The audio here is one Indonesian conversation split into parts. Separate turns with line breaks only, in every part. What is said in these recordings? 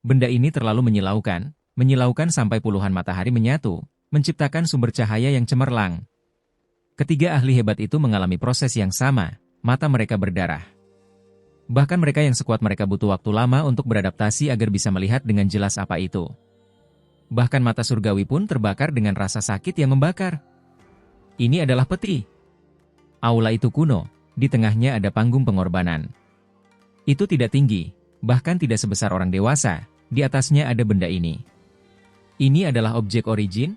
Benda ini terlalu menyilaukan sampai puluhan matahari menyatu, menciptakan sumber cahaya yang cemerlang. Ketiga ahli hebat itu mengalami proses yang sama, mata mereka berdarah. Bahkan mereka yang sekuat mereka butuh waktu lama untuk beradaptasi agar bisa melihat dengan jelas apa itu. Bahkan mata surgawi pun terbakar dengan rasa sakit yang membakar. Ini adalah peti. Aula itu kuno, di tengahnya ada panggung pengorbanan. Itu tidak tinggi, bahkan tidak sebesar orang dewasa, di atasnya ada benda ini. Ini adalah objek origin?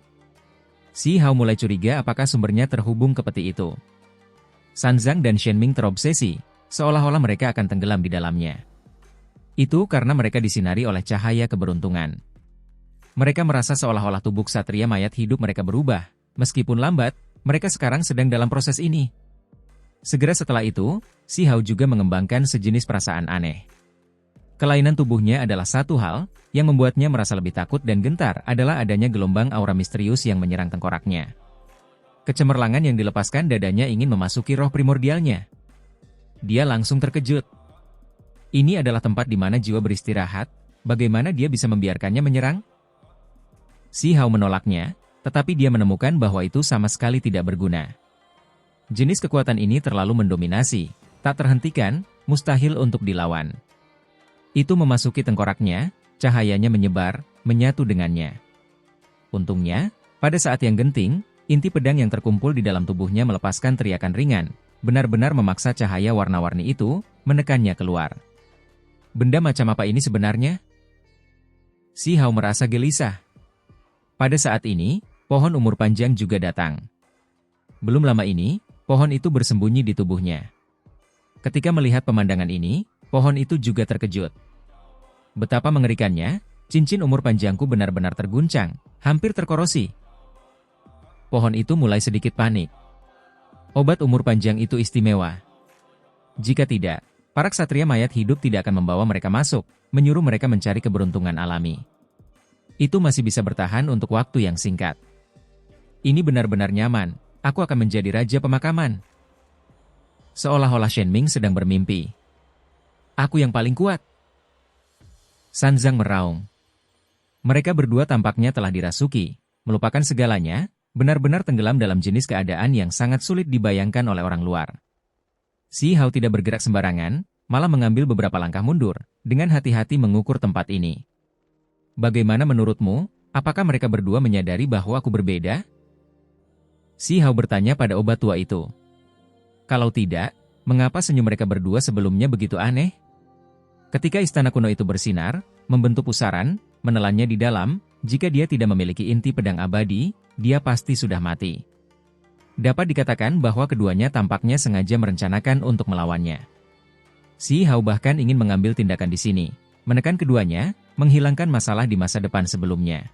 Si Hao mulai curiga apakah sumbernya terhubung ke peti itu. Sanzang dan Shenming terobsesi, seolah-olah mereka akan tenggelam di dalamnya. Itu karena mereka disinari oleh cahaya keberuntungan. Mereka merasa seolah-olah tubuh ksatria mayat hidup mereka berubah. Meskipun lambat, mereka sekarang sedang dalam proses ini. Segera setelah itu, si Hao juga mengembangkan sejenis perasaan aneh. Kelainan tubuhnya adalah satu hal, yang membuatnya merasa lebih takut dan gentar adalah adanya gelombang aura misterius yang menyerang tengkoraknya. Kecemerlangan yang dilepaskan dadanya ingin memasuki roh primordialnya. Dia langsung terkejut. Ini adalah tempat di mana jiwa beristirahat, bagaimana dia bisa membiarkannya menyerang? Si Hao menolaknya, tetapi dia menemukan bahwa itu sama sekali tidak berguna. Jenis kekuatan ini terlalu mendominasi, tak terhentikan, mustahil untuk dilawan. Itu memasuki tengkoraknya, cahayanya menyebar, menyatu dengannya. Untungnya, pada saat yang genting, inti pedang yang terkumpul di dalam tubuhnya melepaskan teriakan ringan, benar-benar memaksa cahaya warna-warni itu, menekannya keluar. Benda macam apa ini sebenarnya? Si Hao merasa gelisah. Pada saat ini, pohon umur panjang juga datang. Belum lama ini, pohon itu bersembunyi di tubuhnya. Ketika melihat pemandangan ini, pohon itu juga terkejut. Betapa mengerikannya, cincin umur panjangku benar-benar terguncang, hampir terkorosi. Pohon itu mulai sedikit panik. Obat umur panjang itu istimewa. Jika tidak, para ksatria mayat hidup tidak akan membawa mereka masuk, menyuruh mereka mencari keberuntungan alami. Itu masih bisa bertahan untuk waktu yang singkat. Ini benar-benar nyaman, aku akan menjadi raja pemakaman. Seolah-olah Shenming sedang bermimpi. Aku yang paling kuat. Sanzang meraung. Mereka berdua tampaknya telah dirasuki, melupakan segalanya, benar-benar tenggelam dalam jenis keadaan yang sangat sulit dibayangkan oleh orang luar. Si Hao tidak bergerak sembarangan, malah mengambil beberapa langkah mundur, dengan hati-hati mengukur tempat ini. Bagaimana menurutmu, apakah mereka berdua menyadari bahwa aku berbeda? Si Hao bertanya pada obat tua itu. Kalau tidak, mengapa senyum mereka berdua sebelumnya begitu aneh? Ketika istana kuno itu bersinar, membentuk pusaran, menelannya di dalam, jika dia tidak memiliki inti pedang abadi, dia pasti sudah mati. Dapat dikatakan bahwa keduanya tampaknya sengaja merencanakan untuk melawannya. Si Hao bahkan ingin mengambil tindakan di sini, menekan keduanya, menghilangkan masalah di masa depan sebelumnya.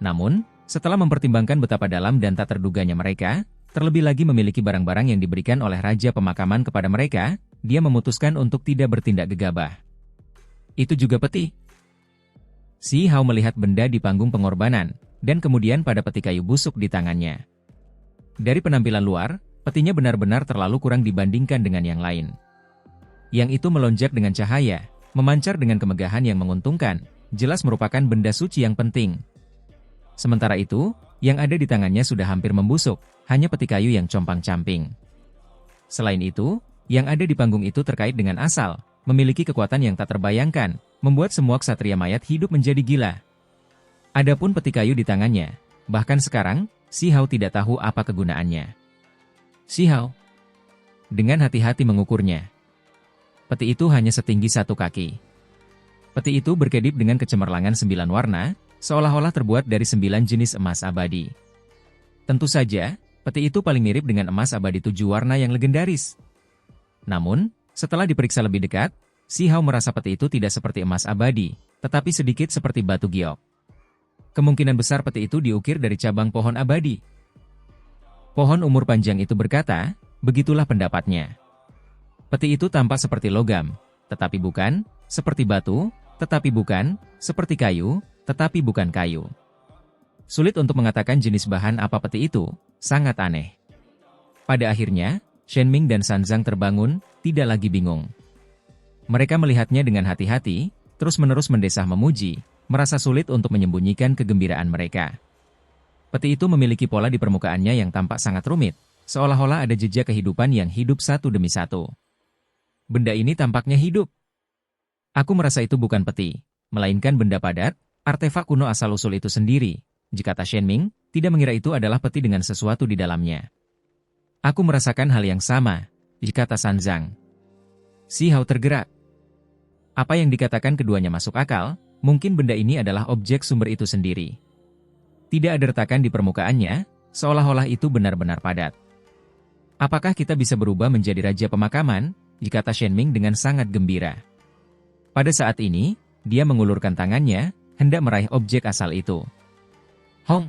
Namun, setelah mempertimbangkan betapa dalam dan tak terduganya mereka, terlebih lagi memiliki barang-barang yang diberikan oleh Raja Pemakaman kepada mereka, dia memutuskan untuk tidak bertindak gegabah. Itu juga peti. Si Hao melihat benda di panggung pengorbanan, dan kemudian pada peti kayu busuk di tangannya. Dari penampilan luar, petinya benar-benar terlalu kurang dibandingkan dengan yang lain. Yang itu melonjak dengan cahaya, memancar dengan kemegahan yang menguntungkan, jelas merupakan benda suci yang penting. Sementara itu, yang ada di tangannya sudah hampir membusuk, hanya peti kayu yang compang-camping. Selain itu, yang ada di panggung itu terkait dengan asal, memiliki kekuatan yang tak terbayangkan, membuat semua ksatria mayat hidup menjadi gila. Adapun peti kayu di tangannya, bahkan sekarang, Si Hao tidak tahu apa kegunaannya. Si Hao dengan hati-hati mengukurnya. Peti itu hanya setinggi 1 kaki. Peti itu berkedip dengan kecemerlangan 9 warna, seolah-olah terbuat dari 9 jenis emas abadi. Tentu saja, peti itu paling mirip dengan emas abadi 7 warna yang legendaris. Namun, setelah diperiksa lebih dekat, Si Hao merasa peti itu tidak seperti emas abadi, tetapi sedikit seperti batu giok. Kemungkinan besar peti itu diukir dari cabang pohon abadi. Pohon umur panjang itu berkata, begitulah pendapatnya. Peti itu tampak seperti logam, tetapi bukan, seperti batu, tetapi bukan, seperti kayu, tetapi bukan kayu. Sulit untuk mengatakan jenis bahan apa peti itu, sangat aneh. Pada akhirnya, Shenming dan Sanzang terbangun, tidak lagi bingung. Mereka melihatnya dengan hati-hati, terus-menerus mendesah memuji, merasa sulit untuk menyembunyikan kegembiraan mereka. Peti itu memiliki pola di permukaannya yang tampak sangat rumit, seolah-olah ada jejak kehidupan yang hidup satu demi satu. Benda ini tampaknya hidup. Aku merasa itu bukan peti, melainkan benda padat, artefak kuno asal-usul itu sendiri. Jika Shen Ming tidak mengira itu adalah peti dengan sesuatu di dalamnya. Aku merasakan hal yang sama, kata San Zhang. Si Hao tergerak. Apa yang dikatakan keduanya masuk akal, mungkin benda ini adalah objek sumber itu sendiri. Tidak ada retakan di permukaannya, seolah-olah itu benar-benar padat. Apakah kita bisa berubah menjadi raja pemakaman? Kata Shen Ming dengan sangat gembira. Pada saat ini, dia mengulurkan tangannya, hendak meraih objek asal itu. Hong!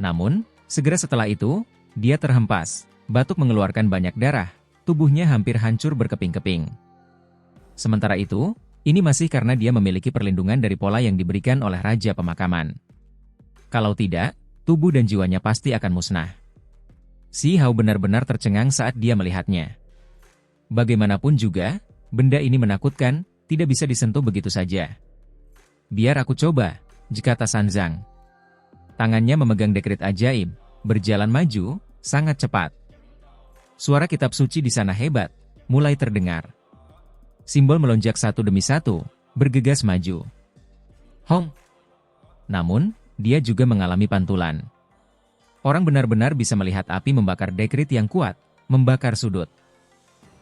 Namun, segera setelah itu, dia terhempas, batuk mengeluarkan banyak darah, tubuhnya hampir hancur berkeping-keping. Sementara itu, ini masih karena dia memiliki perlindungan dari pola yang diberikan oleh Raja Pemakaman. Kalau tidak, tubuh dan jiwanya pasti akan musnah. Si Hao benar-benar tercengang saat dia melihatnya. Bagaimanapun juga, benda ini menakutkan, tidak bisa disentuh begitu saja. Biar aku coba, kata San Zhang. Tangannya memegang dekret ajaib, berjalan maju, sangat cepat. Suara kitab suci di sana hebat, mulai terdengar. Simbol melonjak satu demi satu, bergegas maju. Hong! Namun, dia juga mengalami pantulan. Orang benar-benar bisa melihat api membakar dekret yang kuat, membakar sudut.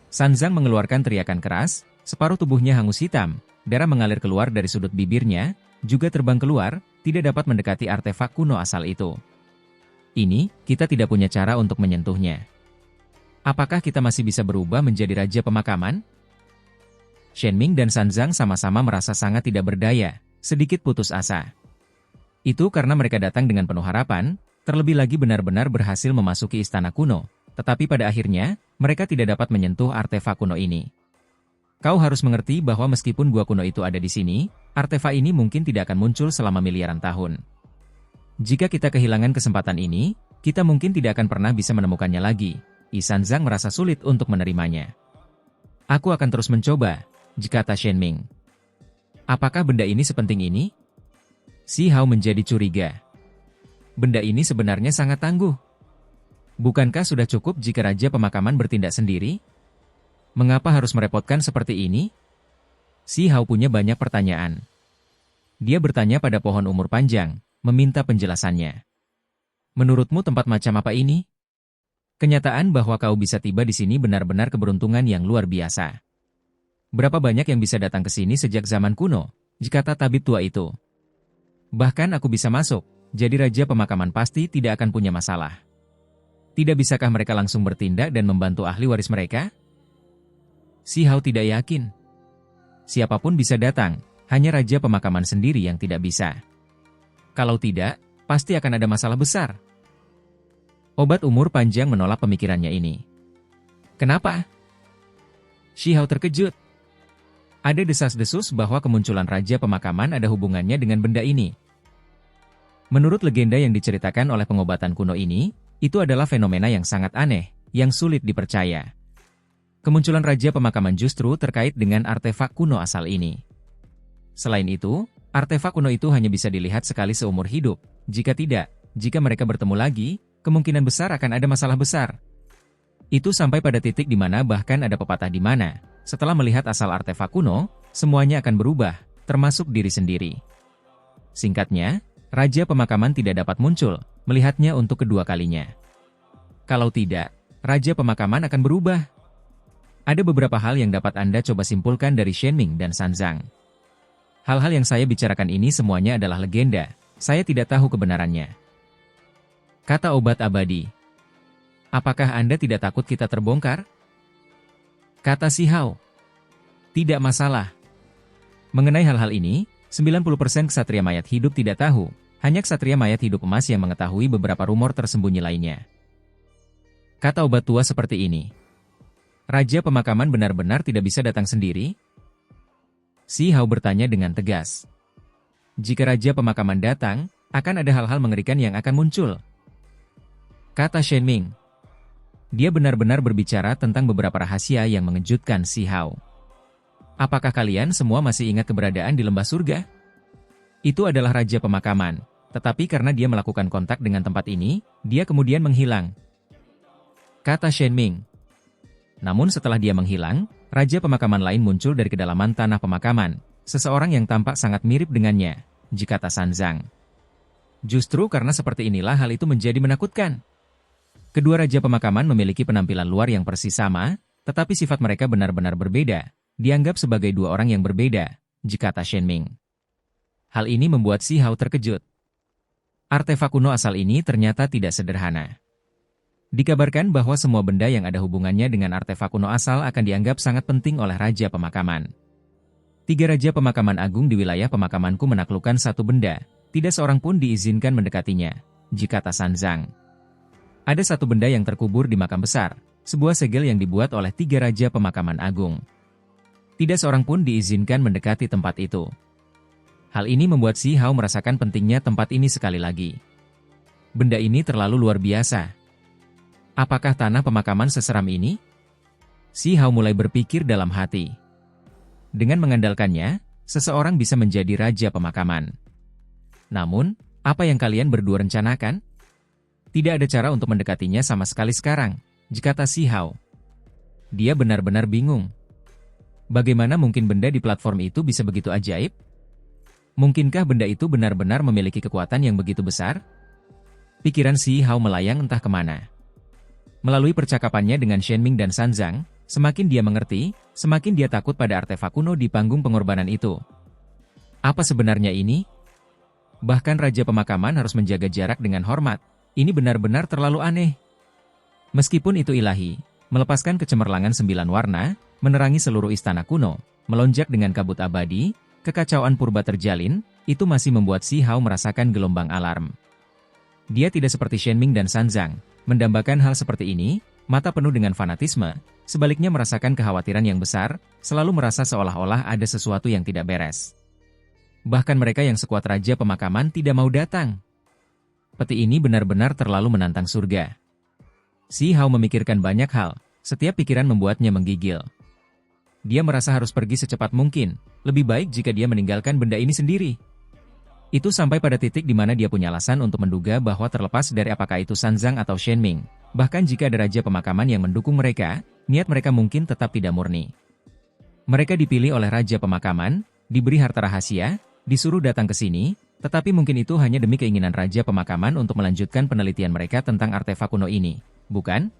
San Zhang mengeluarkan teriakan keras, separuh tubuhnya hangus hitam, darah mengalir keluar dari sudut bibirnya, juga terbang keluar, tidak dapat mendekati artefak kuno asal itu. Ini, kita tidak punya cara untuk menyentuhnya. Apakah kita masih bisa berubah menjadi raja pemakaman? Shen Ming dan San Zhang sama-sama merasa sangat tidak berdaya, sedikit putus asa. Itu karena mereka datang dengan penuh harapan, terlebih lagi benar-benar berhasil memasuki istana kuno, tetapi pada akhirnya, mereka tidak dapat menyentuh artefak kuno ini. Kau harus mengerti bahwa meskipun gua kuno itu ada di sini, artefak ini mungkin tidak akan muncul selama miliaran tahun. Jika kita kehilangan kesempatan ini, kita mungkin tidak akan pernah bisa menemukannya lagi. San Zhang merasa sulit untuk menerimanya. Aku akan terus mencoba, kata Shen Ming. Apakah benda ini sepenting ini? Si Hao menjadi curiga. Benda ini sebenarnya sangat tangguh. Bukankah sudah cukup jika Raja Pemakaman bertindak sendiri? Mengapa harus merepotkan seperti ini? Si Hao punya banyak pertanyaan. Dia bertanya pada pohon umur panjang, meminta penjelasannya. Menurutmu tempat macam apa ini? Kenyataan bahwa kau bisa tiba di sini benar-benar keberuntungan yang luar biasa. Berapa banyak yang bisa datang ke sini sejak zaman kuno, kata tabib tua itu. Bahkan aku bisa masuk, jadi Raja Pemakaman pasti tidak akan punya masalah. Tidak bisakah mereka langsung bertindak dan membantu ahli waris mereka? Si Hao tidak yakin. Siapapun bisa datang, hanya Raja Pemakaman sendiri yang tidak bisa. Kalau tidak, pasti akan ada masalah besar. Obat umur panjang menolak pemikirannya ini. Kenapa? Si Hao terkejut. Ada desas-desus bahwa kemunculan Raja Pemakaman ada hubungannya dengan benda ini. Menurut legenda yang diceritakan oleh pengobatan kuno ini, itu adalah fenomena yang sangat aneh, yang sulit dipercaya. Kemunculan Raja Pemakaman justru terkait dengan artefak kuno asal ini. Selain itu, artefak kuno itu hanya bisa dilihat sekali seumur hidup. Jika tidak, jika mereka bertemu lagi, kemungkinan besar akan ada masalah besar. Itu sampai pada titik di mana bahkan ada pepatah di mana, setelah melihat asal artefak kuno, semuanya akan berubah, termasuk diri sendiri. Singkatnya, Raja Pemakaman tidak dapat muncul, melihatnya untuk kedua kalinya. Kalau tidak, Raja Pemakaman akan berubah. Ada beberapa hal yang dapat Anda coba simpulkan dari Shen Ming dan San Zhang. Hal-hal yang saya bicarakan ini semuanya adalah legenda, saya tidak tahu kebenarannya. Kata obat abadi. Apakah Anda tidak takut kita terbongkar? Kata si Hao. Tidak masalah. Mengenai hal-hal ini, 90% ksatria mayat hidup tidak tahu, hanya ksatria mayat hidup emas yang mengetahui beberapa rumor tersembunyi lainnya. Kata obat tua seperti ini. Raja Pemakaman benar-benar tidak bisa datang sendiri? Si Hao bertanya dengan tegas. Jika Raja Pemakaman datang, akan ada hal-hal mengerikan yang akan muncul. Kata Shen Ming. Dia benar-benar berbicara tentang beberapa rahasia yang mengejutkan si Hao. Apakah kalian semua masih ingat keberadaan di lembah surga? Itu adalah Raja Pemakaman, tetapi karena dia melakukan kontak dengan tempat ini, dia kemudian menghilang, kata Shen Ming. Namun setelah dia menghilang, Raja Pemakaman lain muncul dari kedalaman tanah pemakaman, seseorang yang tampak sangat mirip dengannya, kata San Zhang. Justru karena seperti inilah hal itu menjadi menakutkan. Kedua Raja Pemakaman memiliki penampilan luar yang persis sama, tetapi sifat mereka benar-benar berbeda, dianggap sebagai dua orang yang berbeda, kata Shen Ming. Hal ini membuat Si Hao terkejut. Artefak kuno asal ini ternyata tidak sederhana. Dikabarkan bahwa semua benda yang ada hubungannya dengan artefak kuno asal akan dianggap sangat penting oleh Raja Pemakaman. 3 Raja Pemakaman Agung di wilayah pemakamanku menaklukkan satu benda, tidak seorang pun diizinkan mendekatinya, kata San Zhang. Ada satu benda yang terkubur di makam besar, sebuah segel yang dibuat oleh 3 Raja Pemakaman Agung. Tidak seorang pun diizinkan mendekati tempat itu. Hal ini membuat Si Hao merasakan pentingnya tempat ini sekali lagi. Benda ini terlalu luar biasa. Apakah tanah pemakaman seseram ini? Si Hao mulai berpikir dalam hati. Dengan mengandalkannya, seseorang bisa menjadi Raja Pemakaman. Namun, apa yang kalian berdua rencanakan? Tidak ada cara untuk mendekatinya sama sekali sekarang, kata Si Hao. Dia benar-benar bingung. Bagaimana mungkin benda di platform itu bisa begitu ajaib? Mungkinkah benda itu benar-benar memiliki kekuatan yang begitu besar? Pikiran Si Hao melayang entah kemana. Melalui percakapannya dengan Shen Ming dan San Zhang, semakin dia mengerti, semakin dia takut pada artefak kuno di panggung pengorbanan itu. Apa sebenarnya ini? Bahkan Raja Pemakaman harus menjaga jarak dengan hormat. Ini benar-benar terlalu aneh. Meskipun itu ilahi, melepaskan kecemerlangan 9 warna, menerangi seluruh istana kuno, melonjak dengan kabut abadi, kekacauan purba terjalin, itu masih membuat Si Hao merasakan gelombang alarm. Dia tidak seperti Shen Ming dan San Zhang, mendambakan hal seperti ini, mata penuh dengan fanatisme, sebaliknya merasakan kekhawatiran yang besar, selalu merasa seolah-olah ada sesuatu yang tidak beres. Bahkan mereka yang sekuat Raja Pemakaman tidak mau datang. Peti ini benar-benar terlalu menantang surga. Si Hao memikirkan banyak hal, setiap pikiran membuatnya menggigil. Dia merasa harus pergi secepat mungkin, lebih baik jika dia meninggalkan benda ini sendiri. Itu sampai pada titik di mana dia punya alasan untuk menduga bahwa terlepas dari apakah itu San Zhang atau Shen Ming, bahkan jika ada Raja Pemakaman yang mendukung mereka, niat mereka mungkin tetap tidak murni. Mereka dipilih oleh Raja Pemakaman, diberi harta rahasia, disuruh datang ke sini, tetapi mungkin itu hanya demi keinginan Raja Pemakaman untuk melanjutkan penelitian mereka tentang artefak kuno ini, bukan?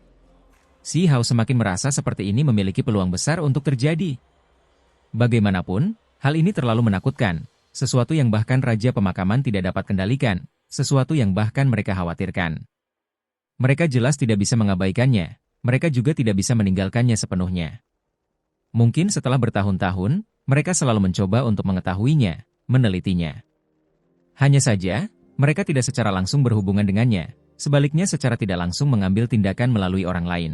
Si Hao semakin merasa seperti ini memiliki peluang besar untuk terjadi. Bagaimanapun, hal ini terlalu menakutkan. Sesuatu yang bahkan Raja Pemakaman tidak dapat kendalikan, sesuatu yang bahkan mereka khawatirkan. Mereka jelas tidak bisa mengabaikannya, mereka juga tidak bisa meninggalkannya sepenuhnya. Mungkin setelah bertahun-tahun, mereka selalu mencoba untuk mengetahuinya, menelitinya. Hanya saja, mereka tidak secara langsung berhubungan dengannya, sebaliknya secara tidak langsung mengambil tindakan melalui orang lain.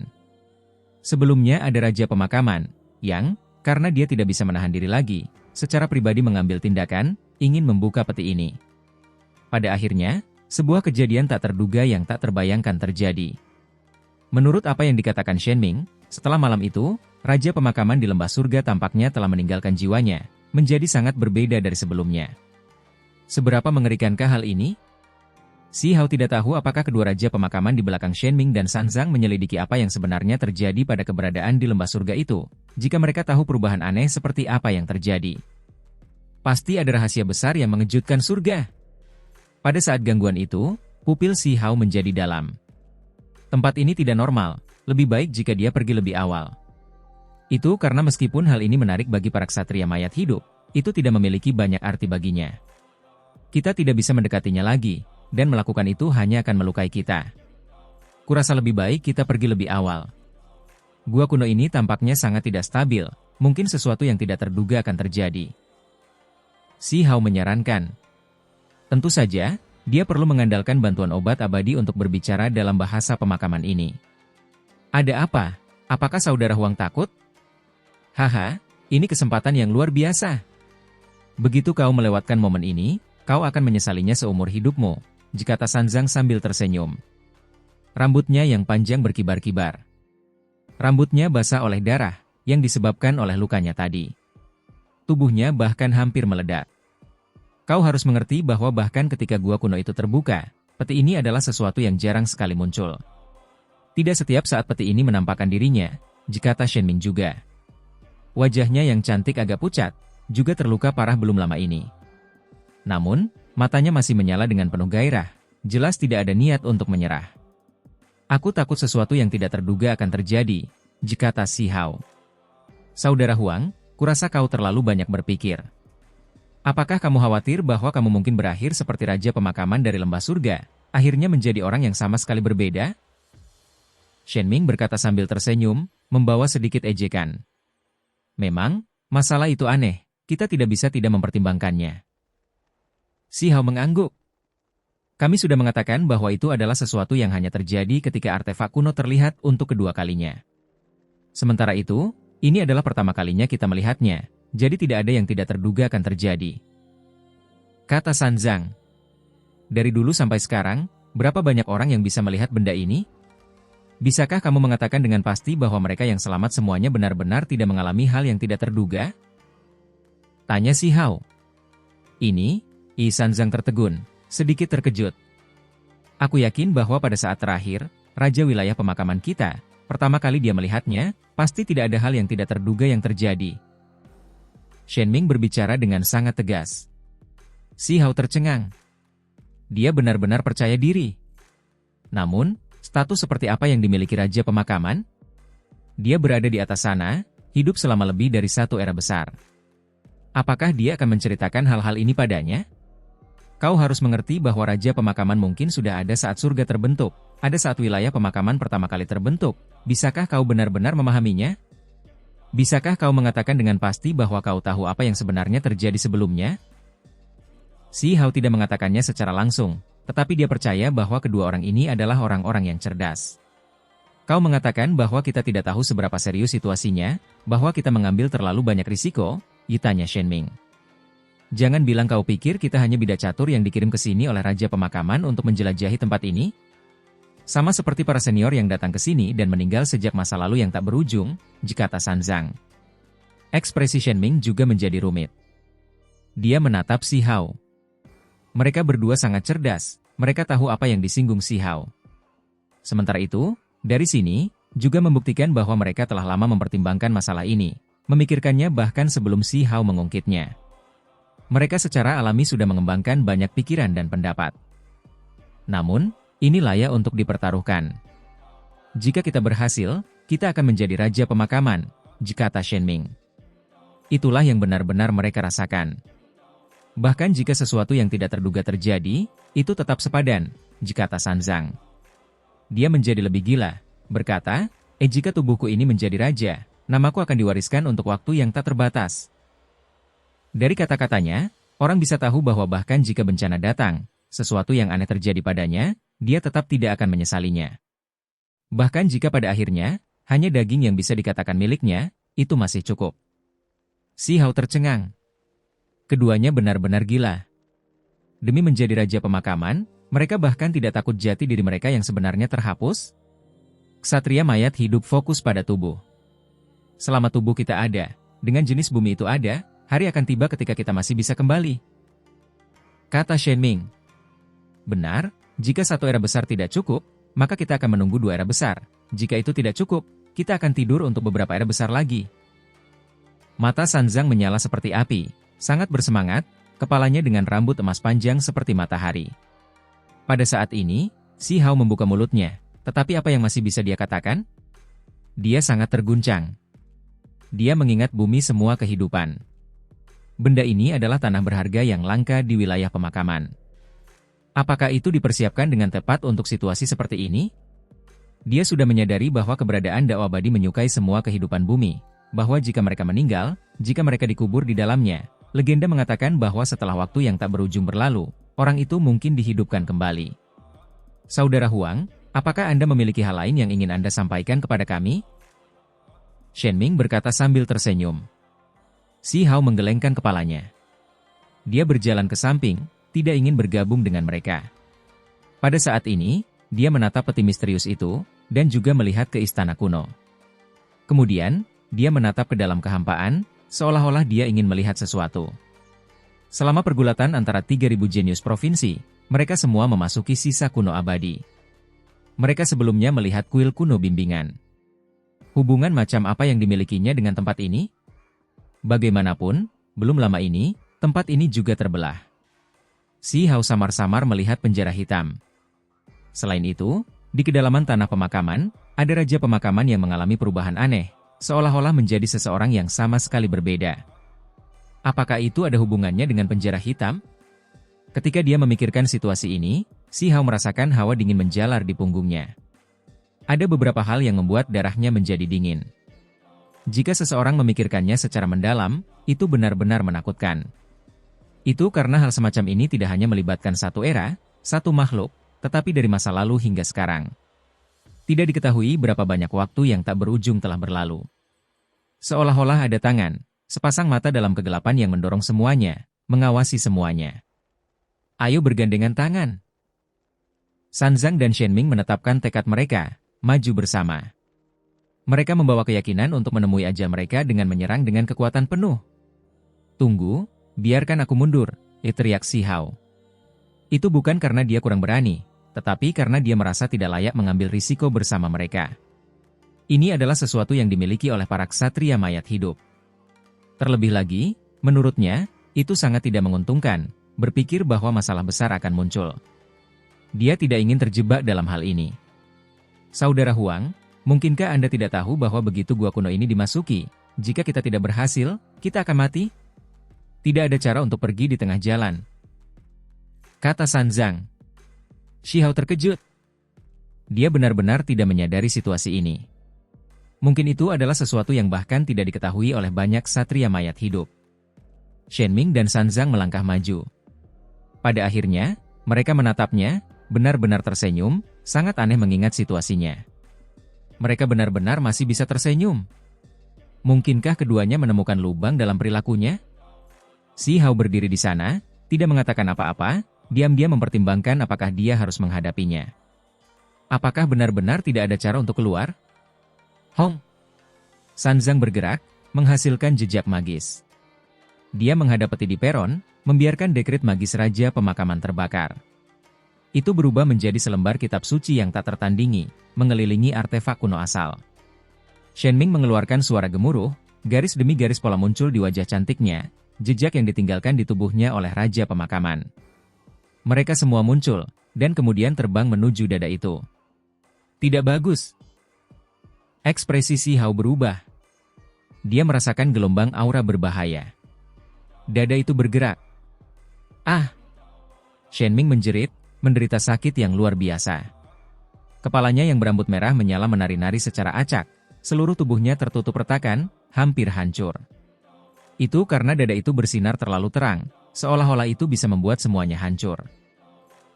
Sebelumnya ada Raja Pemakaman, yang, karena dia tidak bisa menahan diri lagi, secara pribadi mengambil tindakan, ingin membuka peti ini. Pada akhirnya, sebuah kejadian tak terduga yang tak terbayangkan terjadi. Menurut apa yang dikatakan Shen Ming, setelah malam itu, Raja Pemakaman di Lembah Surga tampaknya telah meninggalkan jiwanya, menjadi sangat berbeda dari sebelumnya. Seberapa mengerikankah hal ini? Si Hao tidak tahu apakah kedua Raja Pemakaman di belakang Shen Ming dan San Zhang menyelidiki apa yang sebenarnya terjadi pada keberadaan di Lembah Surga itu, jika mereka tahu perubahan aneh seperti apa yang terjadi. Pasti ada rahasia besar yang mengejutkan surga. Pada saat gangguan itu, pupil Si Hao menjadi dalam. Tempat ini tidak normal, lebih baik jika dia pergi lebih awal. Itu karena meskipun hal ini menarik bagi para ksatria mayat hidup, itu tidak memiliki banyak arti baginya. Kita tidak bisa mendekatinya lagi, dan melakukan itu hanya akan melukai kita. Kurasa lebih baik kita pergi lebih awal. Gua kuno ini tampaknya sangat tidak stabil, mungkin sesuatu yang tidak terduga akan terjadi. Si Hao menyarankan. Tentu saja, dia perlu mengandalkan bantuan obat abadi untuk berbicara dalam bahasa pemakaman ini. Ada apa? Apakah saudara Huang takut? Haha, ini kesempatan yang luar biasa. Begitu kau melewatkan momen ini, kau akan menyesalinya seumur hidupmu, kata San Zhang sambil tersenyum. Rambutnya yang panjang berkibar-kibar. Rambutnya basah oleh darah, yang disebabkan oleh lukanya tadi. Tubuhnya bahkan hampir meledak. Kau harus mengerti bahwa bahkan ketika gua kuno itu terbuka, peti ini adalah sesuatu yang jarang sekali muncul. Tidak setiap saat peti ini menampakkan dirinya, kata Shenming juga. Wajahnya yang cantik agak pucat, juga terluka parah belum lama ini. Namun, matanya masih menyala dengan penuh gairah, jelas tidak ada niat untuk menyerah. Aku takut sesuatu yang tidak terduga akan terjadi, kata Si Hao. Saudara Huang, kurasa kau terlalu banyak berpikir. Apakah kamu khawatir bahwa kamu mungkin berakhir seperti Raja Pemakaman dari Lembah Surga, akhirnya menjadi orang yang sama sekali berbeda? Shenming berkata sambil tersenyum, membawa sedikit ejekan. Memang, masalah itu aneh, kita tidak bisa tidak mempertimbangkannya. Si Hao mengangguk. Kami sudah mengatakan bahwa itu adalah sesuatu yang hanya terjadi ketika artefak kuno terlihat untuk kedua kalinya. Sementara itu, ini adalah pertama kalinya kita melihatnya, jadi tidak ada yang tidak terduga akan terjadi. Kata Sanzang. Dari dulu sampai sekarang, berapa banyak orang yang bisa melihat benda ini? Bisakah kamu mengatakan dengan pasti bahwa mereka yang selamat semuanya benar-benar tidak mengalami hal yang tidak terduga? Tanya Si Hao. Ini, Sanzang tertegun, sedikit terkejut. Aku yakin bahwa pada saat terakhir, Raja Wilayah Pemakaman kita, pertama kali dia melihatnya, pasti tidak ada hal yang tidak terduga yang terjadi. Shenming berbicara dengan sangat tegas. Si Hao tercengang. Dia benar-benar percaya diri. Namun, status seperti apa yang dimiliki Raja Pemakaman? Dia berada di atas sana, hidup selama lebih dari satu era besar. Apakah dia akan menceritakan hal-hal ini padanya? Kau harus mengerti bahwa Raja Pemakaman mungkin sudah ada saat surga terbentuk, ada saat wilayah pemakaman pertama kali terbentuk. Bisakah kau benar-benar memahaminya? Bisakah kau mengatakan dengan pasti bahwa kau tahu apa yang sebenarnya terjadi sebelumnya? Si Hao tidak mengatakannya secara langsung, tetapi dia percaya bahwa kedua orang ini adalah orang-orang yang cerdas. Kau mengatakan bahwa kita tidak tahu seberapa serius situasinya, bahwa kita mengambil terlalu banyak risiko, tanya Shenming. Jangan bilang kau pikir kita hanya bidak catur yang dikirim ke sini oleh Raja Pemakaman untuk menjelajahi tempat ini? Sama seperti para senior yang datang ke sini dan meninggal sejak masa lalu yang tak berujung, kata Sanzang. Ekspresi Shenming juga menjadi rumit. Dia menatap Si Hao. Mereka berdua sangat cerdas, mereka tahu apa yang disinggung Si Hao. Sementara itu, dari sini, juga membuktikan bahwa mereka telah lama mempertimbangkan masalah ini, memikirkannya bahkan sebelum Si Hao mengungkitnya. Mereka secara alami sudah mengembangkan banyak pikiran dan pendapat. Namun, ini layak untuk dipertaruhkan. Jika kita berhasil, kita akan menjadi Raja Pemakaman, kata Shenming. Itulah yang benar-benar mereka rasakan. Bahkan jika sesuatu yang tidak terduga terjadi, itu tetap sepadan, kata Sanzang. Dia menjadi lebih gila, berkata, jika tubuhku ini menjadi raja, namaku akan diwariskan untuk waktu yang tak terbatas. Dari kata-katanya, orang bisa tahu bahwa bahkan jika bencana datang, sesuatu yang aneh terjadi padanya, dia tetap tidak akan menyesalinya. Bahkan jika pada akhirnya, hanya daging yang bisa dikatakan miliknya, itu masih cukup. Si Hao tercengang. Keduanya benar-benar gila. Demi menjadi Raja Pemakaman, mereka bahkan tidak takut jati diri mereka yang sebenarnya terhapus? Ksatria mayat hidup fokus pada tubuh. Selama tubuh kita ada, dengan jenis bumi itu ada, hari akan tiba ketika kita masih bisa kembali. Kata Shenming. Benar, jika satu era besar tidak cukup, maka kita akan menunggu dua era besar. Jika itu tidak cukup, kita akan tidur untuk beberapa era besar lagi. Mata Sanzang menyala seperti api, sangat bersemangat, kepalanya dengan rambut emas panjang seperti matahari. Pada saat ini, Si Hao membuka mulutnya, tetapi apa yang masih bisa dia katakan? Dia sangat terguncang. Dia mengingat bumi semua kehidupan. Benda ini adalah tanah berharga yang langka di wilayah pemakaman. Apakah itu dipersiapkan dengan tepat untuk situasi seperti ini? Dia sudah menyadari bahwa keberadaan Dao Abadi menyukai semua kehidupan bumi, bahwa jika mereka meninggal, jika mereka dikubur di dalamnya, legenda mengatakan bahwa setelah waktu yang tak berujung berlalu, orang itu mungkin dihidupkan kembali. Saudara Huang, apakah Anda memiliki hal lain yang ingin Anda sampaikan kepada kami? Shenming berkata sambil tersenyum. Si Hao menggelengkan kepalanya. Dia berjalan ke samping, tidak ingin bergabung dengan mereka. Pada saat ini, dia menatap peti misterius itu, dan juga melihat ke istana kuno. Kemudian, dia menatap ke dalam kehampaan, seolah-olah dia ingin melihat sesuatu. Selama pergulatan antara 3.000 jenius provinsi, mereka semua memasuki sisa kuno abadi. Mereka sebelumnya melihat kuil kuno bimbingan. Hubungan macam apa yang dimilikinya dengan tempat ini? Bagaimanapun, belum lama ini, tempat ini juga terbelah. Si Hao samar-samar melihat penjara hitam. Selain itu, di kedalaman tanah pemakaman, ada raja pemakaman yang mengalami perubahan aneh, seolah-olah menjadi seseorang yang sama sekali berbeda. Apakah itu ada hubungannya dengan penjara hitam? Ketika dia memikirkan situasi ini, si Hao merasakan hawa dingin menjalar di punggungnya. Ada beberapa hal yang membuat darahnya menjadi dingin. Jika seseorang memikirkannya secara mendalam, itu benar-benar menakutkan. Itu karena hal semacam ini tidak hanya melibatkan satu era, satu makhluk, tetapi dari masa lalu hingga sekarang. Tidak diketahui berapa banyak waktu yang tak berujung telah berlalu. Seolah-olah ada tangan, sepasang mata dalam kegelapan yang mendorong semuanya, mengawasi semuanya. Ayo bergandengan tangan. Sanzang dan Shenming menetapkan tekad mereka, maju bersama. Mereka membawa keyakinan untuk menemui ajal mereka dengan menyerang dengan kekuatan penuh. Tunggu, biarkan aku mundur, teriak si Hao. Itu bukan karena dia kurang berani, tetapi karena dia merasa tidak layak mengambil risiko bersama mereka. Ini adalah sesuatu yang dimiliki oleh para ksatria mayat hidup. Terlebih lagi, menurutnya, itu sangat tidak menguntungkan, berpikir bahwa masalah besar akan muncul. Dia tidak ingin terjebak dalam hal ini. Saudara Huang, mungkinkah Anda tidak tahu bahwa begitu gua kuno ini dimasuki, jika kita tidak berhasil, kita akan mati? Tidak ada cara untuk pergi di tengah jalan, kata Sanzang. Shi Hao terkejut. Dia benar-benar tidak menyadari situasi ini. Mungkin itu adalah sesuatu yang bahkan tidak diketahui oleh banyak ksatria mayat hidup. Shenming dan Sanzang melangkah maju. Pada akhirnya, mereka menatapnya, benar-benar tersenyum, sangat aneh mengingat situasinya. Mereka benar-benar masih bisa tersenyum. Mungkinkah keduanya menemukan lubang dalam perilakunya? Si Hao berdiri di sana, tidak mengatakan apa-apa, diam-diam mempertimbangkan apakah dia harus menghadapinya. Apakah benar-benar tidak ada cara untuk keluar? Hong! Sanzang bergerak, menghasilkan jejak magis. Dia menghadap peti di peron, membiarkan dekret magis Raja Pemakaman terbakar. Itu berubah menjadi selembar kitab suci yang tak tertandingi, mengelilingi artefak kuno asal. Shenming mengeluarkan suara gemuruh, garis demi garis pola muncul di wajah cantiknya, jejak yang ditinggalkan di tubuhnya oleh Raja Pemakaman. Mereka semua muncul, dan kemudian terbang menuju dada itu. Tidak bagus. Ekspresi si Hao berubah. Dia merasakan gelombang aura berbahaya. Dada itu bergerak. Ah! Shenming menjerit, menderita sakit yang luar biasa. Kepalanya yang berambut merah menyala menari-nari secara acak, seluruh tubuhnya tertutup retakan, hampir hancur. Itu karena dada itu bersinar terlalu terang, seolah-olah itu bisa membuat semuanya hancur.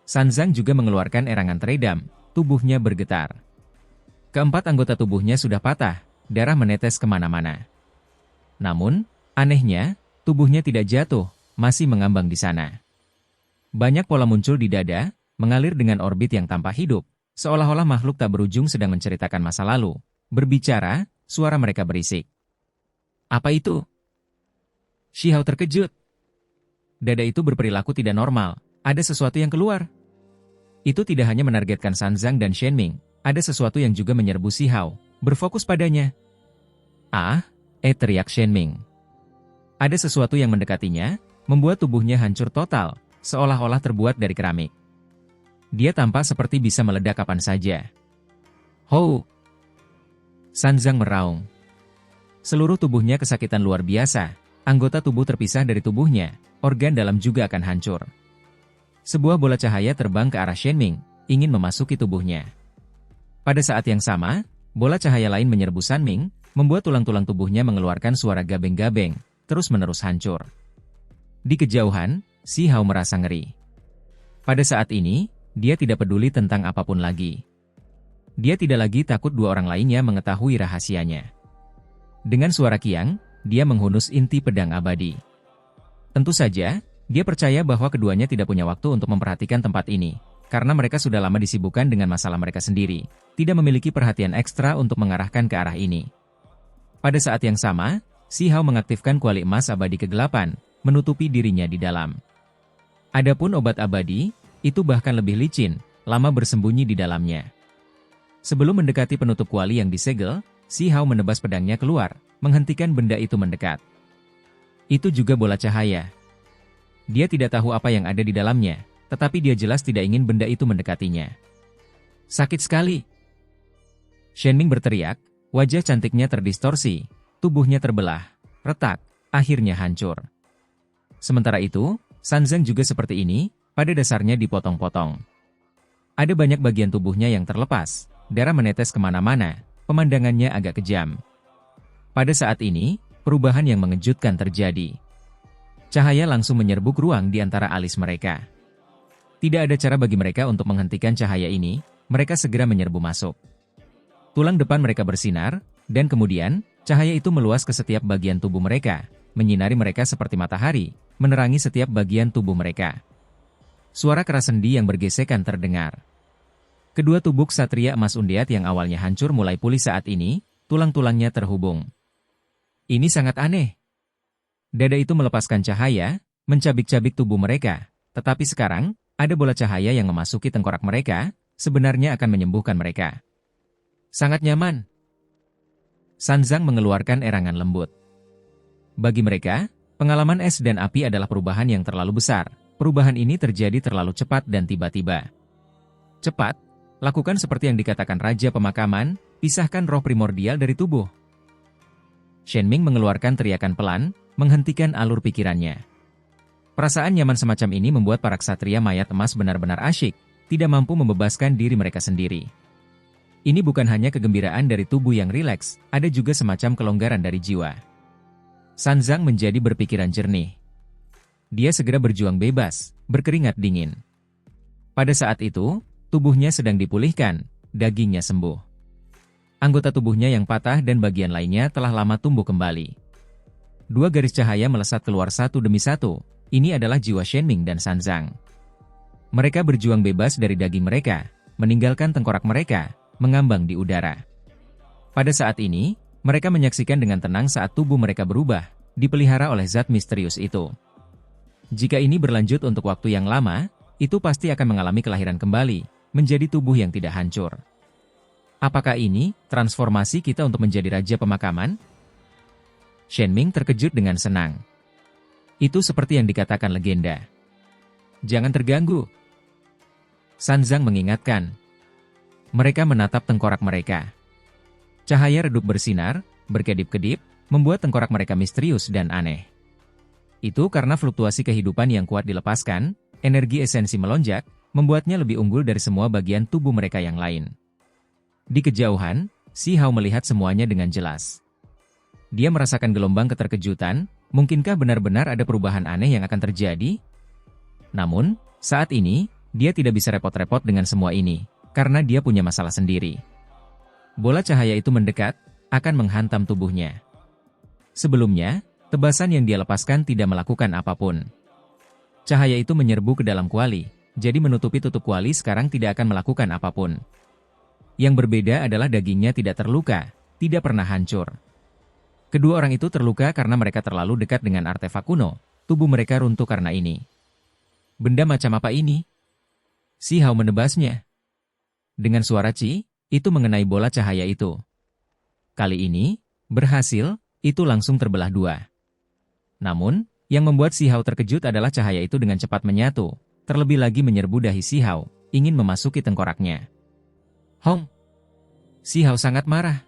Sanzang juga mengeluarkan erangan teredam, tubuhnya bergetar. Keempat anggota tubuhnya sudah patah, darah menetes kemana-mana. Namun, anehnya, tubuhnya tidak jatuh, masih mengambang di sana. Banyak pola muncul di dada, mengalir dengan orbit yang tanpa hidup, seolah-olah makhluk tak berujung sedang menceritakan masa lalu. Berbicara, suara mereka berisik. Apa itu? Shi Hao terkejut. Dada itu berperilaku tidak normal, ada sesuatu yang keluar. Itu tidak hanya menargetkan Sanzang dan Shenming, ada sesuatu yang juga menyerbu Si Hao, berfokus padanya. Ah, teriak Shenming. Ada sesuatu yang mendekatinya, membuat tubuhnya hancur total, seolah-olah terbuat dari keramik. Dia tampak seperti bisa meledak kapan saja. Ho! Sanzang meraung. Seluruh tubuhnya kesakitan luar biasa, anggota tubuh terpisah dari tubuhnya, organ dalam juga akan hancur. Sebuah bola cahaya terbang ke arah Shenming, ingin memasuki tubuhnya. Pada saat yang sama, bola cahaya lain menyerbu Sanming, membuat tulang-tulang tubuhnya mengeluarkan suara gabeng-gabeng, terus-menerus hancur. Di kejauhan, Si Hao merasa ngeri. Pada saat ini, dia tidak peduli tentang apapun lagi. Dia tidak lagi takut dua orang lainnya mengetahui rahasianya. Dengan suara kiang, dia menghunus inti pedang abadi. Tentu saja, dia percaya bahwa keduanya tidak punya waktu untuk memperhatikan tempat ini, karena mereka sudah lama disibukkan dengan masalah mereka sendiri, tidak memiliki perhatian ekstra untuk mengarahkan ke arah ini. Pada saat yang sama, Si Hao mengaktifkan kuali emas abadi kegelapan, menutupi dirinya di dalam. Adapun obat abadi, itu bahkan lebih licin, lama bersembunyi di dalamnya. Sebelum mendekati penutup kuali yang disegel, Si Hao menebas pedangnya keluar, menghentikan benda itu mendekat. Itu juga bola cahaya. Dia tidak tahu apa yang ada di dalamnya, tetapi dia jelas tidak ingin benda itu mendekatinya. Sakit sekali. Shen Ming berteriak, wajah cantiknya terdistorsi, tubuhnya terbelah, retak, akhirnya hancur. Sementara itu, Sanzang juga seperti ini, pada dasarnya dipotong-potong. Ada banyak bagian tubuhnya yang terlepas, darah menetes kemana-mana, pemandangannya agak kejam. Pada saat ini, perubahan yang mengejutkan terjadi. Cahaya langsung menyerbuk ruang di antara alis mereka. Tidak ada cara bagi mereka untuk menghentikan cahaya ini, mereka segera menyerbu masuk. Tulang depan mereka bersinar, dan kemudian, cahaya itu meluas ke setiap bagian tubuh mereka, menyinari mereka seperti matahari, menerangi setiap bagian tubuh mereka. Suara keras sendi yang bergesekan terdengar. Kedua tubuh ksatria emas undead yang awalnya hancur mulai pulih saat ini, tulang-tulangnya terhubung. Ini sangat aneh. Dada itu melepaskan cahaya, mencabik-cabik tubuh mereka, tetapi sekarang, ada bola cahaya yang memasuki tengkorak mereka, sebenarnya akan menyembuhkan mereka. Sangat nyaman. Sanzang mengeluarkan erangan lembut. Bagi mereka, pengalaman es dan api adalah perubahan yang terlalu besar. Perubahan ini terjadi terlalu cepat dan tiba-tiba. Cepat, lakukan seperti yang dikatakan Raja Pemakaman, pisahkan roh primordial dari tubuh. Shen Ming mengeluarkan teriakan pelan, menghentikan alur pikirannya. Perasaan nyaman semacam ini membuat para ksatria mayat emas benar-benar asyik, tidak mampu membebaskan diri mereka sendiri. Ini bukan hanya kegembiraan dari tubuh yang rileks, ada juga semacam kelonggaran dari jiwa. Sanzang menjadi berpikiran jernih. Dia segera berjuang bebas, berkeringat dingin. Pada saat itu, tubuhnya sedang dipulihkan, dagingnya sembuh. Anggota tubuhnya yang patah dan bagian lainnya telah lama tumbuh kembali. Dua garis cahaya melesat keluar satu demi satu, ini adalah jiwa Shen Ming dan Sanzang. Mereka berjuang bebas dari daging mereka, meninggalkan tengkorak mereka, mengambang di udara. Pada saat ini, mereka menyaksikan dengan tenang saat tubuh mereka berubah, dipelihara oleh zat misterius itu. Jika ini berlanjut untuk waktu yang lama, itu pasti akan mengalami kelahiran kembali, menjadi tubuh yang tidak hancur. Apakah ini transformasi kita untuk menjadi Raja Pemakaman? Shen Ming terkejut dengan senang. Itu seperti yang dikatakan legenda. Jangan terganggu. Sanzang mengingatkan. Mereka menatap tengkorak mereka. Cahaya redup bersinar, berkedip-kedip, membuat tengkorak mereka misterius dan aneh. Itu karena fluktuasi kehidupan yang kuat dilepaskan, energi esensi melonjak, membuatnya lebih unggul dari semua bagian tubuh mereka yang lain. Di kejauhan, Si Hao melihat semuanya dengan jelas. Dia merasakan gelombang keterkejutan, mungkinkah benar-benar ada perubahan aneh yang akan terjadi? Namun, saat ini, dia tidak bisa repot-repot dengan semua ini, karena dia punya masalah sendiri. Bola cahaya itu mendekat, akan menghantam tubuhnya. Sebelumnya, tebasan yang dia lepaskan tidak melakukan apapun. Cahaya itu menyerbu ke dalam kuali, jadi menutupi tutup kuali sekarang tidak akan melakukan apapun. Yang berbeda adalah dagingnya tidak terluka, tidak pernah hancur. Kedua orang itu terluka karena mereka terlalu dekat dengan artefak kuno, tubuh mereka runtuh karena ini. Benda macam apa ini? Si Hao menebasnya. Dengan suara Ci, itu mengenai bola cahaya itu. Kali ini, berhasil, itu langsung terbelah dua. Namun, yang membuat Si Hao terkejut adalah cahaya itu dengan cepat menyatu, terlebih lagi menyerbu dahi Si Hao, ingin memasuki tengkoraknya. Hong! Si Hao sangat marah.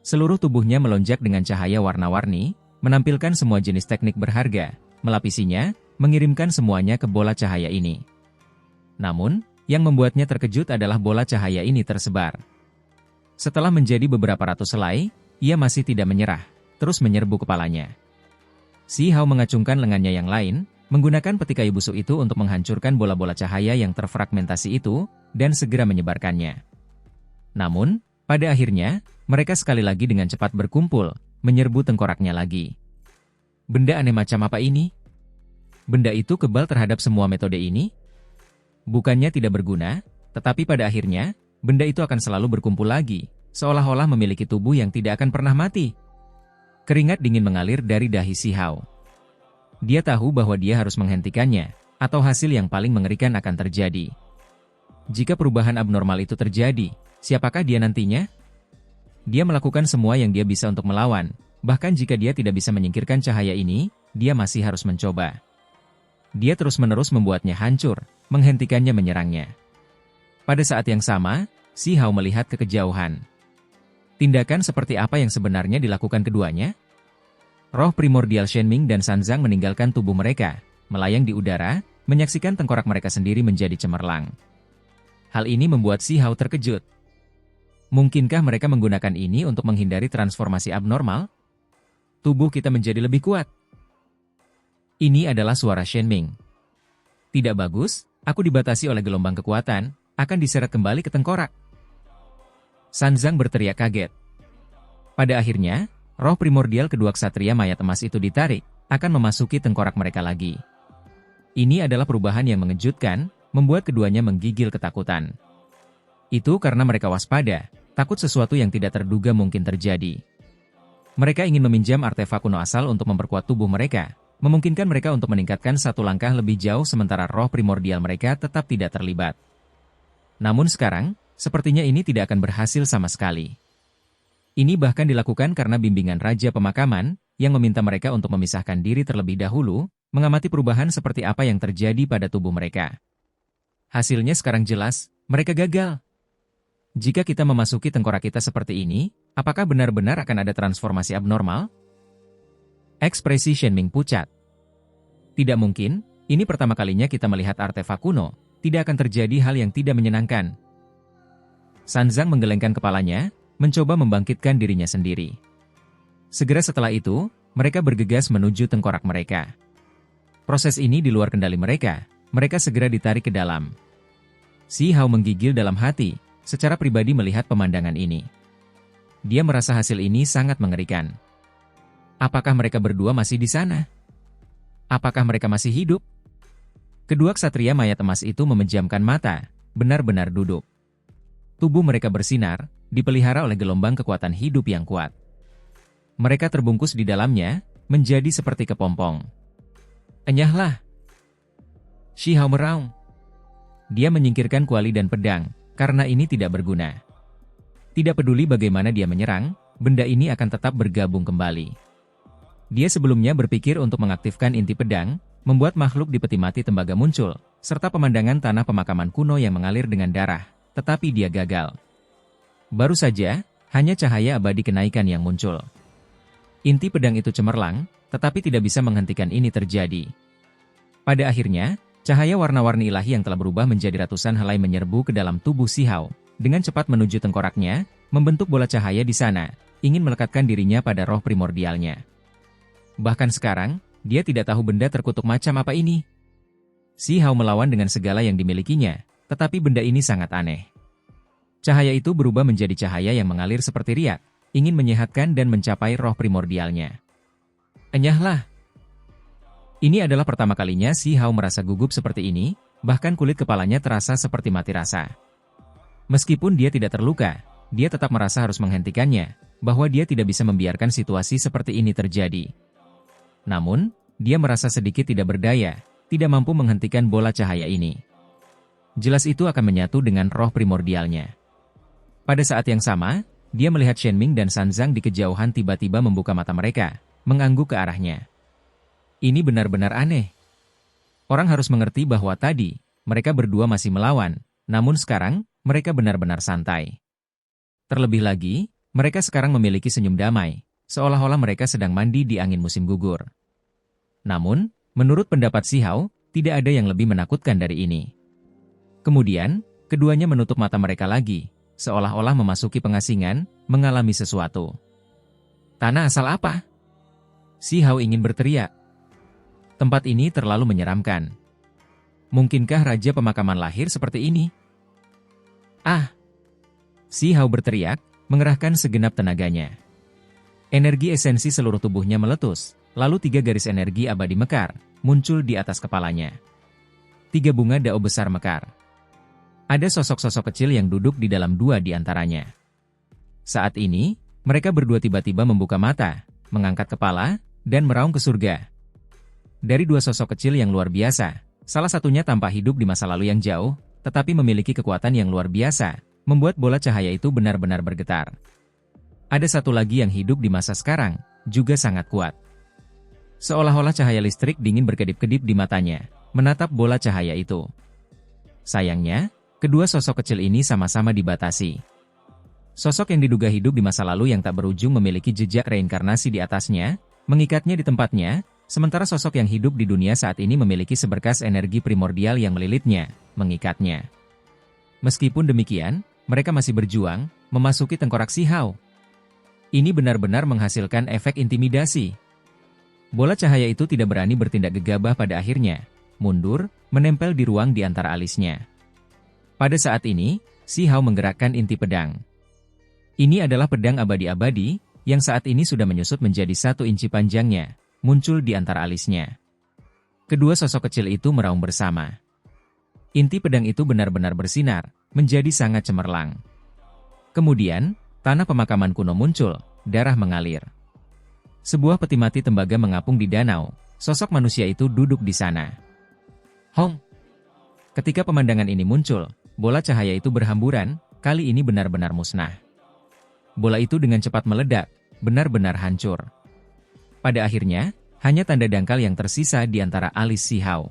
Seluruh tubuhnya melonjak dengan cahaya warna-warni, menampilkan semua jenis teknik berharga, melapisinya, mengirimkan semuanya ke bola cahaya ini. Namun, yang membuatnya terkejut adalah bola cahaya ini tersebar. Setelah menjadi beberapa ratus helai, ia masih tidak menyerah, terus menyerbu kepalanya. Si Hao mengacungkan lengannya yang lain, menggunakan peti kayu busuk itu untuk menghancurkan bola-bola cahaya yang terfragmentasi itu, dan segera menyebarkannya. Namun, pada akhirnya, mereka sekali lagi dengan cepat berkumpul, menyerbu tengkoraknya lagi. Benda aneh macam apa ini? Benda itu kebal terhadap semua metode ini? Bukannya tidak berguna, tetapi pada akhirnya, benda itu akan selalu berkumpul lagi, seolah-olah memiliki tubuh yang tidak akan pernah mati. Keringat dingin mengalir dari dahi Si Hao. Dia tahu bahwa dia harus menghentikannya, atau hasil yang paling mengerikan akan terjadi. Jika perubahan abnormal itu terjadi, siapakah dia nantinya? Dia melakukan semua yang dia bisa untuk melawan, bahkan jika dia tidak bisa menyingkirkan cahaya ini, dia masih harus mencoba. Dia terus-menerus membuatnya hancur, menghentikannya menyerangnya. Pada saat yang sama, Si Hao melihat ke kejauhan. Tindakan seperti apa yang sebenarnya dilakukan keduanya? Roh primordial Shenming dan Sanzang meninggalkan tubuh mereka, melayang di udara, menyaksikan tengkorak mereka sendiri menjadi cemerlang. Hal ini membuat Si Hao terkejut. Mungkinkah mereka menggunakan ini untuk menghindari transformasi abnormal? Tubuh kita menjadi lebih kuat. Ini adalah suara Shenming. Tidak bagus, aku dibatasi oleh gelombang kekuatan, akan diseret kembali ke tengkorak. Sanzang berteriak kaget. Pada akhirnya, roh primordial kedua ksatria mayat emas itu ditarik, akan memasuki tengkorak mereka lagi. Ini adalah perubahan yang mengejutkan, membuat keduanya menggigil ketakutan. Itu karena mereka waspada, takut sesuatu yang tidak terduga mungkin terjadi. Mereka ingin meminjam artefak kuno asal untuk memperkuat tubuh mereka, memungkinkan mereka untuk meningkatkan satu langkah lebih jauh sementara roh primordial mereka tetap tidak terlibat. Namun sekarang, sepertinya ini tidak akan berhasil sama sekali. Ini bahkan dilakukan karena bimbingan Raja Pemakaman, yang meminta mereka untuk memisahkan diri terlebih dahulu, mengamati perubahan seperti apa yang terjadi pada tubuh mereka. Hasilnya sekarang jelas, mereka gagal. Jika kita memasuki tengkorak kita seperti ini, apakah benar-benar akan ada transformasi abnormal? Ekspresi Shenming pucat. Tidak mungkin, ini pertama kalinya kita melihat artefak kuno, tidak akan terjadi hal yang tidak menyenangkan. Sanzang menggelengkan kepalanya, mencoba membangkitkan dirinya sendiri. Segera setelah itu, mereka bergegas menuju tengkorak mereka. Proses ini di luar kendali mereka segera ditarik ke dalam. Si Hao menggigil dalam hati, secara pribadi melihat pemandangan ini. Dia merasa hasil ini sangat mengerikan. Apakah mereka berdua masih di sana? Apakah mereka masih hidup? Kedua ksatria mayat emas itu memejamkan mata, benar-benar duduk. Tubuh mereka bersinar, dipelihara oleh gelombang kekuatan hidup yang kuat. Mereka terbungkus di dalamnya, menjadi seperti kepompong. Enyahlah! Si Hao meraung. Dia menyingkirkan kuali dan pedang, karena ini tidak berguna. Tidak peduli bagaimana dia menyerang, benda ini akan tetap bergabung kembali. Dia sebelumnya berpikir untuk mengaktifkan inti pedang, membuat makhluk di peti mati tembaga muncul, serta pemandangan tanah pemakaman kuno yang mengalir dengan darah, tetapi dia gagal. Baru saja, hanya cahaya abadi kenaikan yang muncul. Inti pedang itu cemerlang, tetapi tidak bisa menghentikan ini terjadi. Pada akhirnya, cahaya warna-warni ilahi yang telah berubah menjadi ratusan helai menyerbu ke dalam tubuh Si Hao, dengan cepat menuju tengkoraknya, membentuk bola cahaya di sana, ingin melekatkan dirinya pada roh primordialnya. Bahkan sekarang, dia tidak tahu benda terkutuk macam apa ini. Si Hao melawan dengan segala yang dimilikinya, tetapi benda ini sangat aneh. Cahaya itu berubah menjadi cahaya yang mengalir seperti riak, ingin menyehatkan dan mencapai roh primordialnya. Enyahlah! Ini adalah pertama kalinya Si Hao merasa gugup seperti ini, bahkan kulit kepalanya terasa seperti mati rasa. Meskipun dia tidak terluka, dia tetap merasa harus menghentikannya, bahwa dia tidak bisa membiarkan situasi seperti ini terjadi. Namun, dia merasa sedikit tidak berdaya, tidak mampu menghentikan bola cahaya ini. Jelas itu akan menyatu dengan roh primordialnya. Pada saat yang sama, dia melihat Shenming dan Sanzang di kejauhan tiba-tiba membuka mata mereka, mengangguk ke arahnya. Ini benar-benar aneh. Orang harus mengerti bahwa tadi, mereka berdua masih melawan, namun sekarang, mereka benar-benar santai. Terlebih lagi, mereka sekarang memiliki senyum damai, seolah-olah mereka sedang mandi di angin musim gugur. Namun, menurut pendapat Si Hao, tidak ada yang lebih menakutkan dari ini. Kemudian, keduanya menutup mata mereka lagi, seolah-olah memasuki pengasingan, mengalami sesuatu. Tanah asal apa? Si Hao ingin berteriak. Tempat ini terlalu menyeramkan. Mungkinkah Raja Pemakaman lahir seperti ini? Ah! Si Hao berteriak, mengerahkan segenap tenaganya. Energi esensi seluruh tubuhnya meletus, lalu 3 garis energi abadi mekar, muncul di atas kepalanya. 3 bunga dao besar mekar. Ada sosok-sosok kecil yang duduk di dalam 2 di antaranya. Saat ini, mereka berdua tiba-tiba membuka mata, mengangkat kepala, dan meraung ke surga. Dari dua sosok kecil yang luar biasa, salah satunya tampak hidup di masa lalu yang jauh, tetapi memiliki kekuatan yang luar biasa, membuat bola cahaya itu benar-benar bergetar. Ada satu lagi yang hidup di masa sekarang, juga sangat kuat. Seolah-olah cahaya listrik dingin berkedip-kedip di matanya, menatap bola cahaya itu. Sayangnya, kedua sosok kecil ini sama-sama dibatasi. Sosok yang diduga hidup di masa lalu yang tak berujung memiliki jejak reinkarnasi di atasnya, mengikatnya di tempatnya, sementara sosok yang hidup di dunia saat ini memiliki seberkas energi primordial yang melilitnya, mengikatnya. Meskipun demikian, mereka masih berjuang, memasuki tengkorak Si Hao. Ini benar-benar menghasilkan efek intimidasi. Bola cahaya itu tidak berani bertindak gegabah pada akhirnya, mundur, menempel di ruang di antara alisnya. Pada saat ini, Si Hao menggerakkan inti pedang. Ini adalah pedang abadi-abadi, yang saat ini sudah menyusut menjadi 1 inci panjangnya, muncul di antara alisnya. Kedua sosok kecil itu meraung bersama. Inti pedang itu benar-benar bersinar, menjadi sangat cemerlang. Kemudian, tanah pemakaman kuno muncul, darah mengalir. Sebuah peti mati tembaga mengapung di danau, sosok manusia itu duduk di sana. Hong! Ketika pemandangan ini muncul, bola cahaya itu berhamburan, kali ini benar-benar musnah. Bola itu dengan cepat meledak, benar-benar hancur. Pada akhirnya, hanya tanda dangkal yang tersisa di antara alis Si Hao.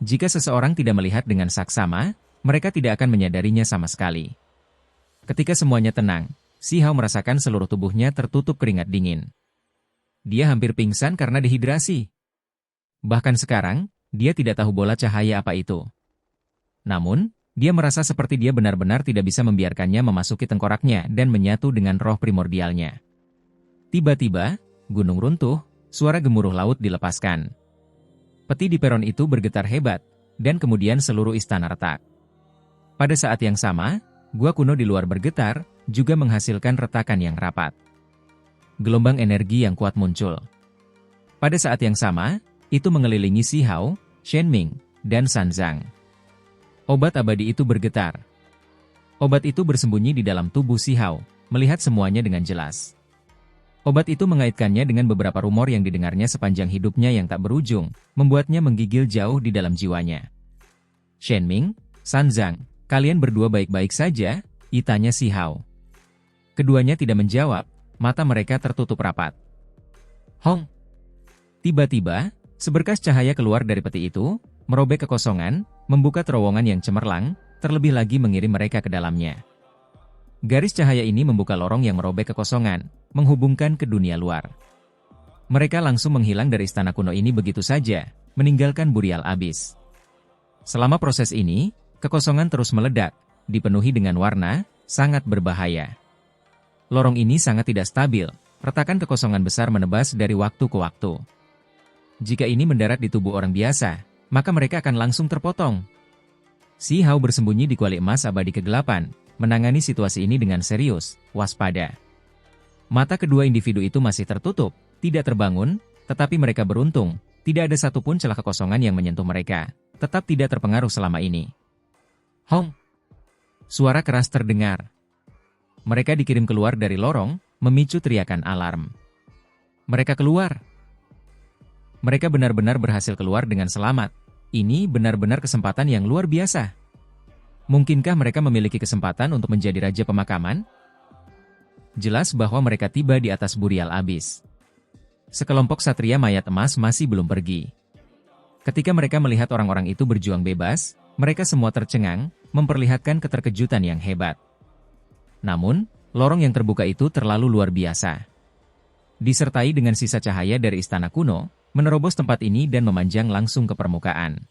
Jika seseorang tidak melihat dengan saksama, mereka tidak akan menyadarinya sama sekali. Ketika semuanya tenang, Si Hao merasakan seluruh tubuhnya tertutup keringat dingin. Dia hampir pingsan karena dehidrasi. Bahkan sekarang, dia tidak tahu bola cahaya apa itu. Namun, dia merasa seperti dia benar-benar tidak bisa membiarkannya memasuki tengkoraknya dan menyatu dengan roh primordialnya. Tiba-tiba, gunung runtuh, suara gemuruh laut dilepaskan. Peti di peron itu bergetar hebat, dan kemudian seluruh istana retak. Pada saat yang sama, gua kuno di luar bergetar, juga menghasilkan retakan yang rapat. Gelombang energi yang kuat muncul. Pada saat yang sama, itu mengelilingi Si Hao, Shen Ming, dan San Zhang. Obat abadi itu bergetar. Obat itu bersembunyi di dalam tubuh Si Hao, melihat semuanya dengan jelas. Obat itu mengaitkannya dengan beberapa rumor yang didengarnya sepanjang hidupnya yang tak berujung, membuatnya menggigil jauh di dalam jiwanya. Shen Ming, San Zhang, kalian berdua baik-baik saja? Tanya Si Hao. Keduanya tidak menjawab, mata mereka tertutup rapat. Hong! Tiba-tiba, seberkas cahaya keluar dari peti itu, merobek kekosongan, membuka terowongan yang cemerlang, terlebih lagi mengirim mereka ke dalamnya. Garis cahaya ini membuka lorong yang merobek kekosongan, menghubungkan ke dunia luar. Mereka langsung menghilang dari istana kuno ini begitu saja, meninggalkan burial abis. Selama proses ini, kekosongan terus meledak, dipenuhi dengan warna, sangat berbahaya. Lorong ini sangat tidak stabil, retakan kekosongan besar menebas dari waktu ke waktu. Jika ini mendarat di tubuh orang biasa, maka mereka akan langsung terpotong. Si Hao bersembunyi di kuali emas abadi kegelapan, menangani situasi ini dengan serius, waspada. Mata kedua individu itu masih tertutup, tidak terbangun, tetapi mereka beruntung, tidak ada satupun celah kekosongan yang menyentuh mereka, tetap tidak terpengaruh selama ini. Hong! Suara keras terdengar. Mereka dikirim keluar dari lorong, memicu teriakan alarm. Mereka keluar. Mereka benar-benar berhasil keluar dengan selamat. Ini benar-benar kesempatan yang luar biasa. Mungkinkah mereka memiliki kesempatan untuk menjadi raja pemakaman? Jelas bahwa mereka tiba di atas burial abis. Sekelompok satria mayat emas masih belum pergi. Ketika mereka melihat orang-orang itu berjuang bebas, mereka semua tercengang, memperlihatkan keterkejutan yang hebat. Namun, lorong yang terbuka itu terlalu luar biasa. Disertai dengan sisa cahaya dari istana kuno, menerobos tempat ini dan memanjang langsung ke permukaan.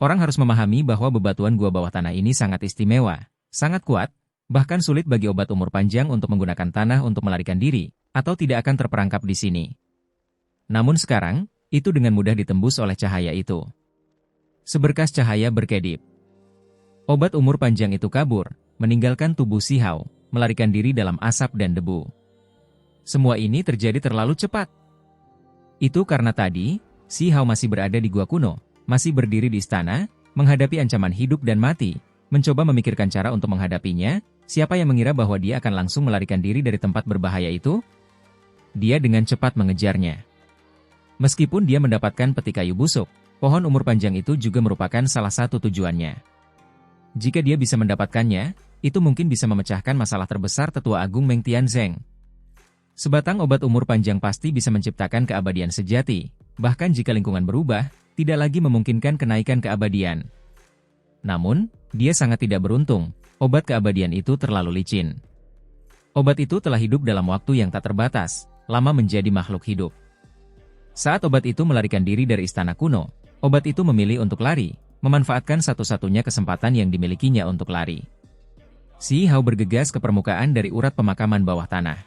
Orang harus memahami bahwa bebatuan gua bawah tanah ini sangat istimewa, sangat kuat, bahkan sulit bagi obat umur panjang untuk menggunakan tanah untuk melarikan diri, atau tidak akan terperangkap di sini. Namun sekarang, itu dengan mudah ditembus oleh cahaya itu. Seberkas cahaya berkedip. Obat umur panjang itu kabur, meninggalkan tubuh Si Hao, melarikan diri dalam asap dan debu. Semua ini terjadi terlalu cepat. Itu karena tadi, Si Hao masih berada di gua kuno, masih berdiri di istana, menghadapi ancaman hidup dan mati, mencoba memikirkan cara untuk menghadapinya. Siapa yang mengira bahwa dia akan langsung melarikan diri dari tempat berbahaya itu? Dia dengan cepat mengejarnya. Meskipun dia mendapatkan peti kayu busuk, pohon umur panjang itu juga merupakan salah satu tujuannya. Jika dia bisa mendapatkannya, itu mungkin bisa memecahkan masalah terbesar Tetua Agung Meng Tianzeng. Sebatang obat umur panjang pasti bisa menciptakan keabadian sejati, bahkan jika lingkungan berubah, tidak lagi memungkinkan kenaikan keabadian. Namun, dia sangat tidak beruntung, obat keabadian itu terlalu licin. Obat itu telah hidup dalam waktu yang tak terbatas, lama menjadi makhluk hidup. Saat obat itu melarikan diri dari istana kuno, obat itu memilih untuk lari, memanfaatkan satu-satunya kesempatan yang dimilikinya untuk lari. Si Hao bergegas ke permukaan dari urat pemakaman bawah tanah.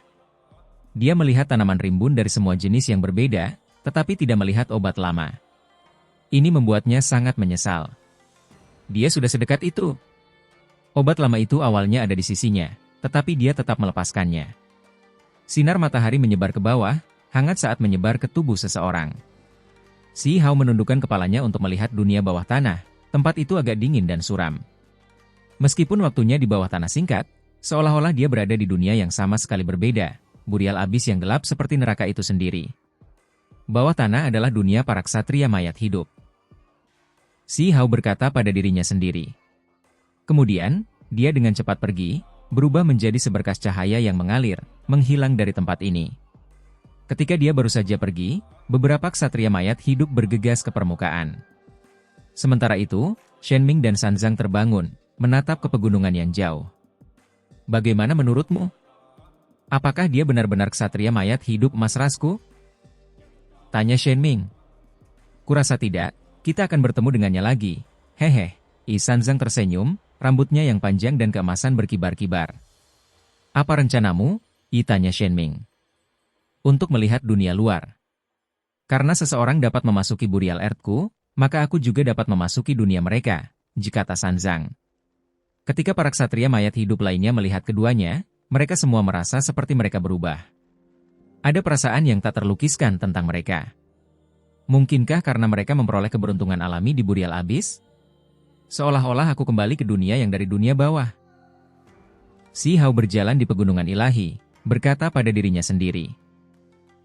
Dia melihat tanaman rimbun dari semua jenis yang berbeda, tetapi tidak melihat obat lama. Ini membuatnya sangat menyesal. Dia sudah sedekat itu. Obat lama itu awalnya ada di sisinya, tetapi dia tetap melepaskannya. Sinar matahari menyebar ke bawah, hangat saat menyebar ke tubuh seseorang. Si Hao menundukkan kepalanya untuk melihat dunia bawah tanah, tempat itu agak dingin dan suram. Meskipun waktunya di bawah tanah singkat, seolah-olah dia berada di dunia yang sama sekali berbeda, burial abis yang gelap seperti neraka itu sendiri. Bawah tanah adalah dunia para ksatria mayat hidup. Si Hao berkata pada dirinya sendiri. Kemudian, dia dengan cepat pergi, berubah menjadi seberkas cahaya yang mengalir, menghilang dari tempat ini. Ketika dia baru saja pergi, beberapa ksatria mayat hidup bergegas ke permukaan. Sementara itu, Shen Ming dan San Zhang terbangun, menatap ke pegunungan yang jauh. Bagaimana menurutmu? Apakah dia benar-benar ksatria mayat hidup Mas Rasku? Tanya Shen Ming. Kurasa tidak, kita akan bertemu dengannya lagi. Hehe, San Zhang tersenyum, rambutnya yang panjang dan keemasan berkibar-kibar. Apa rencanamu? Tanya Shen Ming. Untuk melihat dunia luar. Karena seseorang dapat memasuki burial earth-ku, maka aku juga dapat memasuki dunia mereka, kata San Zhang. Ketika para ksatria mayat hidup lainnya melihat keduanya, mereka semua merasa seperti mereka berubah. Ada perasaan yang tak terlukiskan tentang mereka. Mungkinkah karena mereka memperoleh keberuntungan alami di burial abis? Seolah-olah aku kembali ke dunia yang dari dunia bawah. Si Hao berjalan di pegunungan ilahi, berkata pada dirinya sendiri.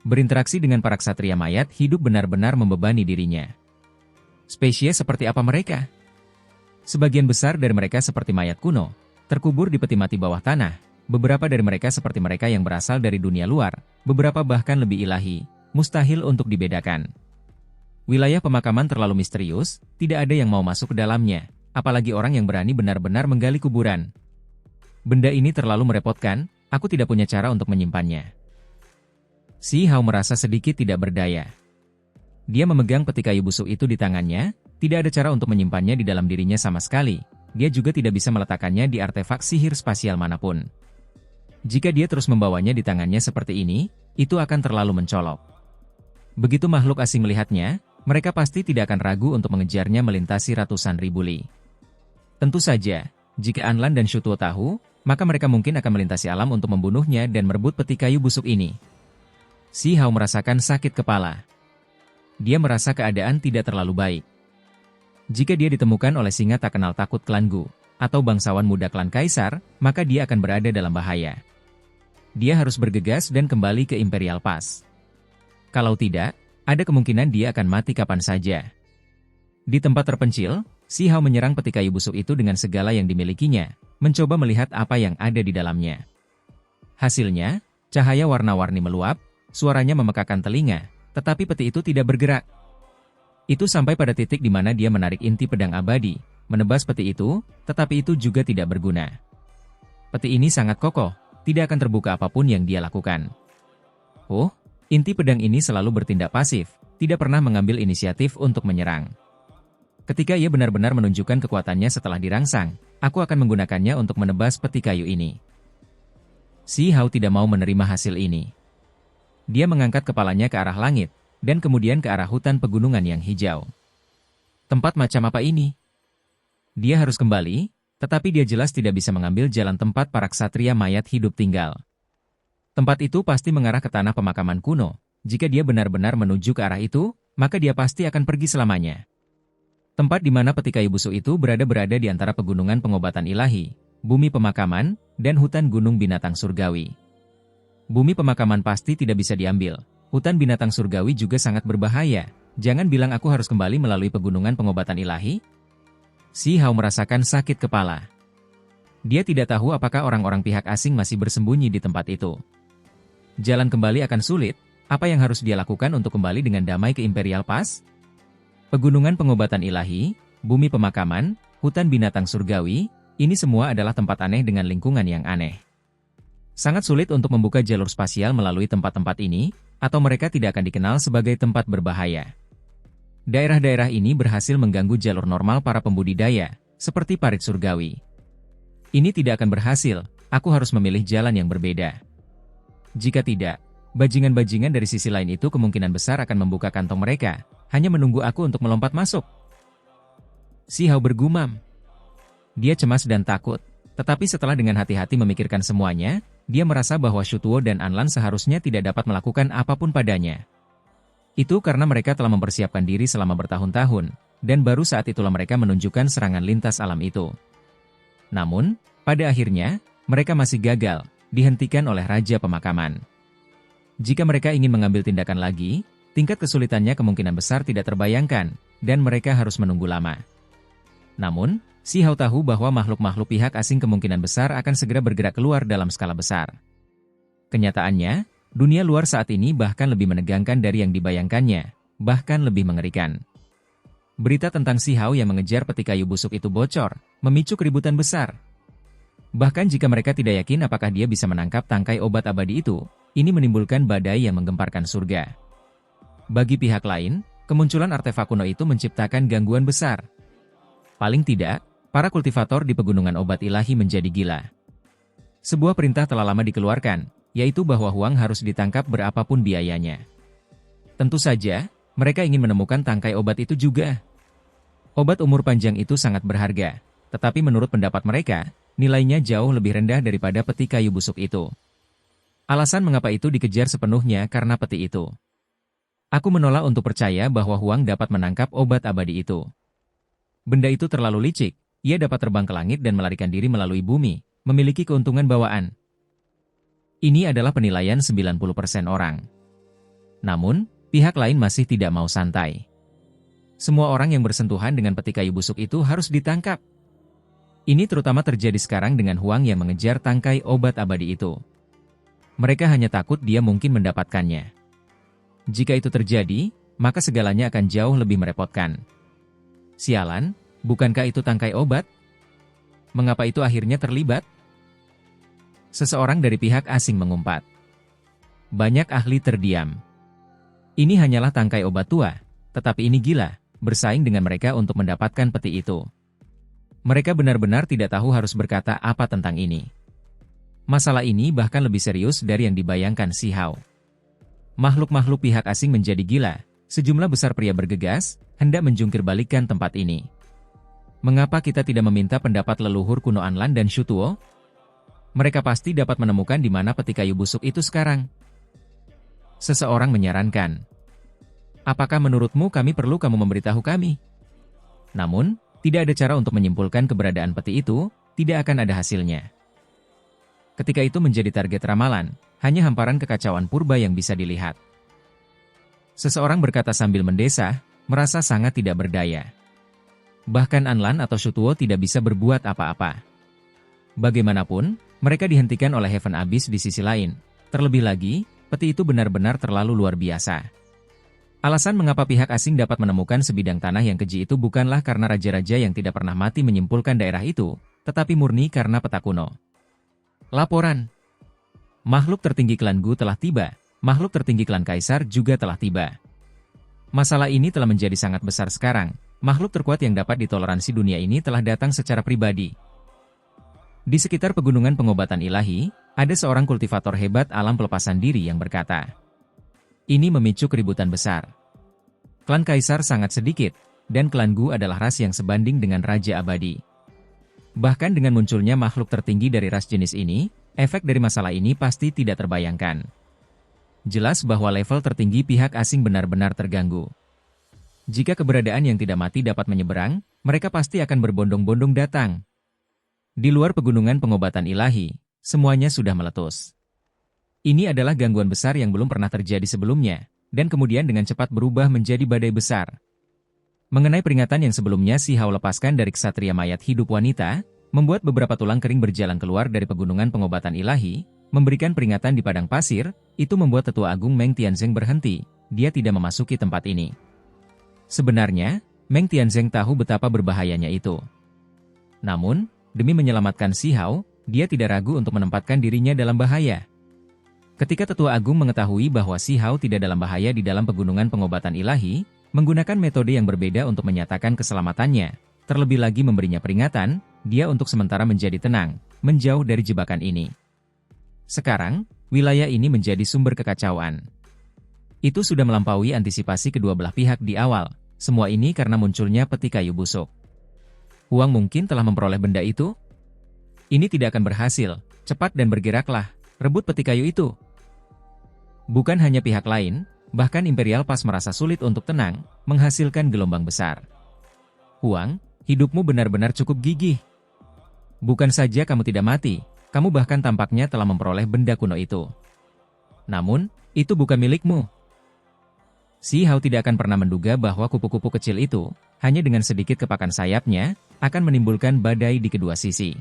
Berinteraksi dengan para ksatria mayat hidup benar-benar membebani dirinya. Spesies seperti apa mereka? Sebagian besar dari mereka seperti mayat kuno, terkubur di peti mati bawah tanah. Beberapa dari mereka seperti mereka yang berasal dari dunia luar, beberapa bahkan lebih ilahi, mustahil untuk dibedakan. Wilayah pemakaman terlalu misterius, tidak ada yang mau masuk ke dalamnya, apalagi orang yang berani benar-benar menggali kuburan. Benda ini terlalu merepotkan, aku tidak punya cara untuk menyimpannya. Si Hao merasa sedikit tidak berdaya. Dia memegang peti kayu busuk itu di tangannya, tidak ada cara untuk menyimpannya di dalam dirinya sama sekali. Dia juga tidak bisa meletakkannya di artefak sihir spasial manapun. Jika dia terus membawanya di tangannya seperti ini, itu akan terlalu mencolok. Begitu makhluk asing melihatnya, mereka pasti tidak akan ragu untuk mengejarnya melintasi ratusan ribu li. Tentu saja, jika Anlan dan Shutuo tahu, maka mereka mungkin akan melintasi alam untuk membunuhnya dan merebut peti kayu busuk ini. Si Hao merasakan sakit kepala. Dia merasa keadaan tidak terlalu baik. Jika dia ditemukan oleh singa tak kenal takut klan Gu, atau bangsawan muda klan Kaisar, maka dia akan berada dalam bahaya. Dia harus bergegas dan kembali ke Imperial Pass. Kalau tidak, ada kemungkinan dia akan mati kapan saja. Di tempat terpencil, Si Hao menyerang peti kayu busuk itu dengan segala yang dimilikinya, mencoba melihat apa yang ada di dalamnya. Hasilnya, cahaya warna-warni meluap, suaranya memekakan telinga, tetapi peti itu tidak bergerak. Itu sampai pada titik di mana dia menarik inti pedang abadi, menebas peti itu, tetapi itu juga tidak berguna. Peti ini sangat kokoh, tidak akan terbuka apapun yang dia lakukan. Oh, inti pedang ini selalu bertindak pasif, tidak pernah mengambil inisiatif untuk menyerang. Ketika ia benar-benar menunjukkan kekuatannya setelah dirangsang, aku akan menggunakannya untuk menebas peti kayu ini. Si Hao tidak mau menerima hasil ini. Dia mengangkat kepalanya ke arah langit, dan kemudian ke arah hutan pegunungan yang hijau. Tempat macam apa ini? Dia harus kembali, tetapi dia jelas tidak bisa mengambil jalan tempat para ksatria mayat hidup tinggal. Tempat itu pasti mengarah ke tanah pemakaman kuno. Jika dia benar-benar menuju ke arah itu, maka dia pasti akan pergi selamanya. Tempat di mana peti kayu busuk itu berada di antara pegunungan pengobatan ilahi, bumi pemakaman, dan hutan gunung binatang surgawi. Bumi pemakaman pasti tidak bisa diambil. Hutan binatang surgawi juga sangat berbahaya. Jangan bilang aku harus kembali melalui pegunungan pengobatan ilahi. Si Hao merasakan sakit kepala. Dia tidak tahu apakah orang-orang pihak asing masih bersembunyi di tempat itu. Jalan kembali akan sulit. Apa yang harus dia lakukan untuk kembali dengan damai ke Imperial Pass? Pegunungan pengobatan ilahi, bumi pemakaman, hutan binatang surgawi, ini semua adalah tempat aneh dengan lingkungan yang aneh. Sangat sulit untuk membuka jalur spasial melalui tempat-tempat ini, atau mereka tidak akan dikenal sebagai tempat berbahaya. Daerah-daerah ini berhasil mengganggu jalur normal para pembudidaya, seperti parit surgawi. Ini tidak akan berhasil, aku harus memilih jalan yang berbeda. Jika tidak, bajingan-bajingan dari sisi lain itu kemungkinan besar akan membuka kantong mereka, hanya menunggu aku untuk melompat masuk. Si Hao bergumam. Dia cemas dan takut, tetapi setelah dengan hati-hati memikirkan semuanya, dia merasa bahwa Shutuo dan Anlan seharusnya tidak dapat melakukan apapun padanya. Itu karena mereka telah mempersiapkan diri selama bertahun-tahun, dan baru saat itulah mereka menunjukkan serangan lintas alam itu. Namun, pada akhirnya, mereka masih gagal, dihentikan oleh Raja Pemakaman. Jika mereka ingin mengambil tindakan lagi, tingkat kesulitannya kemungkinan besar tidak terbayangkan, dan mereka harus menunggu lama. Namun, Si Hao tahu bahwa makhluk-makhluk pihak asing kemungkinan besar akan segera bergerak keluar dalam skala besar. Kenyataannya, dunia luar saat ini bahkan lebih menegangkan dari yang dibayangkannya, bahkan lebih mengerikan. Berita tentang Si Hao yang mengejar peti kayu busuk itu bocor, memicu keributan besar. Bahkan jika mereka tidak yakin apakah dia bisa menangkap tangkai obat abadi itu, ini menimbulkan badai yang menggemparkan surga. Bagi pihak lain, kemunculan artefak kuno itu menciptakan gangguan besar. Paling tidak, para kultivator di pegunungan obat ilahi menjadi gila. Sebuah perintah telah lama dikeluarkan, yaitu bahwa Huang harus ditangkap berapapun biayanya. Tentu saja, mereka ingin menemukan tangkai obat itu juga. Obat umur panjang itu sangat berharga, tetapi menurut pendapat mereka, nilainya jauh lebih rendah daripada peti kayu busuk itu. Alasan mengapa itu dikejar sepenuhnya karena peti itu. Aku menolak untuk percaya bahwa Huang dapat menangkap obat abadi itu. Benda itu terlalu licik. Ia dapat terbang ke langit dan melarikan diri melalui bumi, memiliki keuntungan bawaan. Ini adalah penilaian 90% orang. Namun, pihak lain masih tidak mau santai. Semua orang yang bersentuhan dengan peti kayu busuk itu harus ditangkap. Ini terutama terjadi sekarang dengan Huang yang mengejar tangkai obat abadi itu. Mereka hanya takut dia mungkin mendapatkannya. Jika itu terjadi, maka segalanya akan jauh lebih merepotkan. Sialan, bukankah itu tangkai obat? Mengapa itu akhirnya terlibat? Seseorang dari pihak asing mengumpat. Banyak ahli terdiam. Ini hanyalah tangkai obat tua, tetapi ini gila, bersaing dengan mereka untuk mendapatkan peti itu. Mereka benar-benar tidak tahu harus berkata apa tentang ini. Masalah ini bahkan lebih serius dari yang dibayangkan Si Hao. Makhluk-makhluk pihak asing menjadi gila, sejumlah besar pria bergegas, hendak menjungkir balikan tempat ini. Mengapa kita tidak meminta pendapat leluhur kuno Anlan dan Shutuo? Mereka pasti dapat menemukan di mana peti kayu busuk itu sekarang. Seseorang menyarankan. Apakah menurutmu kami perlu kamu memberitahu kami? Namun, tidak ada cara untuk menyimpulkan keberadaan peti itu, tidak akan ada hasilnya. Ketika itu menjadi target ramalan, hanya hamparan kekacauan purba yang bisa dilihat. Seseorang berkata sambil mendesah, merasa sangat tidak berdaya. Bahkan Anlan atau Shutuo tidak bisa berbuat apa-apa. Bagaimanapun, mereka dihentikan oleh Heaven Abyss di sisi lain. Terlebih lagi, peti itu benar-benar terlalu luar biasa. Alasan mengapa pihak asing dapat menemukan sebidang tanah yang keji itu bukanlah karena raja-raja yang tidak pernah mati menyimpulkan daerah itu, tetapi murni karena peta kuno. Laporan. Makhluk tertinggi klan Gu telah tiba, makhluk tertinggi klan Kaisar juga telah tiba. Masalah ini telah menjadi sangat besar sekarang. Makhluk terkuat yang dapat ditoleransi dunia ini telah datang secara pribadi. Di sekitar pegunungan pengobatan ilahi, ada seorang kultivator hebat alam pelepasan diri yang berkata. Ini memicu keributan besar. Klan Kaisar sangat sedikit, dan klan Gu adalah ras yang sebanding dengan Raja Abadi. Bahkan dengan munculnya makhluk tertinggi dari ras jenis ini, efek dari masalah ini pasti tidak terbayangkan. Jelas bahwa level tertinggi pihak asing benar-benar terganggu. Jika keberadaan yang tidak mati dapat menyeberang, mereka pasti akan berbondong-bondong datang. Di luar pegunungan pengobatan ilahi, semuanya sudah meletus. Ini adalah gangguan besar yang belum pernah terjadi sebelumnya, dan kemudian dengan cepat berubah menjadi badai besar. Mengenai peringatan yang sebelumnya Si Hao lepaskan dari ksatria mayat hidup wanita, membuat beberapa tulang kering berjalan keluar dari pegunungan pengobatan ilahi, memberikan peringatan di padang pasir, itu membuat Tetua Agung Meng Tianzeng berhenti, dia tidak memasuki tempat ini. Sebenarnya, Meng Tianzeng tahu betapa berbahayanya itu. Namun, demi menyelamatkan Si Hao, dia tidak ragu untuk menempatkan dirinya dalam bahaya. Ketika Tetua Agung mengetahui bahwa Si Hao tidak dalam bahaya di dalam pegunungan pengobatan ilahi, menggunakan metode yang berbeda untuk menyatakan keselamatannya, terlebih lagi memberinya peringatan, dia untuk sementara menjadi tenang, menjauh dari jebakan ini. Sekarang, wilayah ini menjadi sumber kekacauan. Itu sudah melampaui antisipasi kedua belah pihak di awal, semua ini karena munculnya peti kayu busuk. Huang mungkin telah memperoleh benda itu? Ini tidak akan berhasil, cepat dan bergeraklah, rebut peti kayu itu. Bukan hanya pihak lain, bahkan Imperial Pass merasa sulit untuk tenang, menghasilkan gelombang besar. Huang, hidupmu benar-benar cukup gigih. Bukan saja kamu tidak mati, kamu bahkan tampaknya telah memperoleh benda kuno itu. Namun, itu bukan milikmu. Si Hao tidak akan pernah menduga bahwa kupu-kupu kecil itu, hanya dengan sedikit kepakan sayapnya, akan menimbulkan badai di kedua sisi.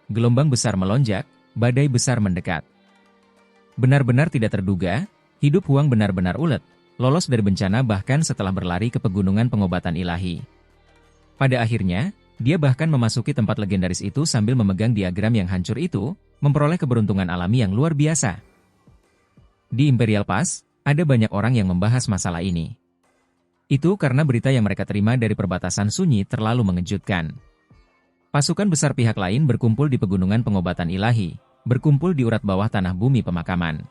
Gelombang besar melonjak, badai besar mendekat. Benar-benar tidak terduga, hidup Huang benar-benar ulet, lolos dari bencana bahkan setelah berlari ke pegunungan pengobatan ilahi. Pada akhirnya, dia bahkan memasuki tempat legendaris itu sambil memegang diagram yang hancur itu, memperoleh keberuntungan alami yang luar biasa. Di Imperial Pass, ada banyak orang yang membahas masalah ini. Itu karena berita yang mereka terima dari perbatasan sunyi terlalu mengejutkan. Pasukan besar pihak lain berkumpul di pegunungan pengobatan ilahi, berkumpul di urat bawah tanah bumi pemakaman.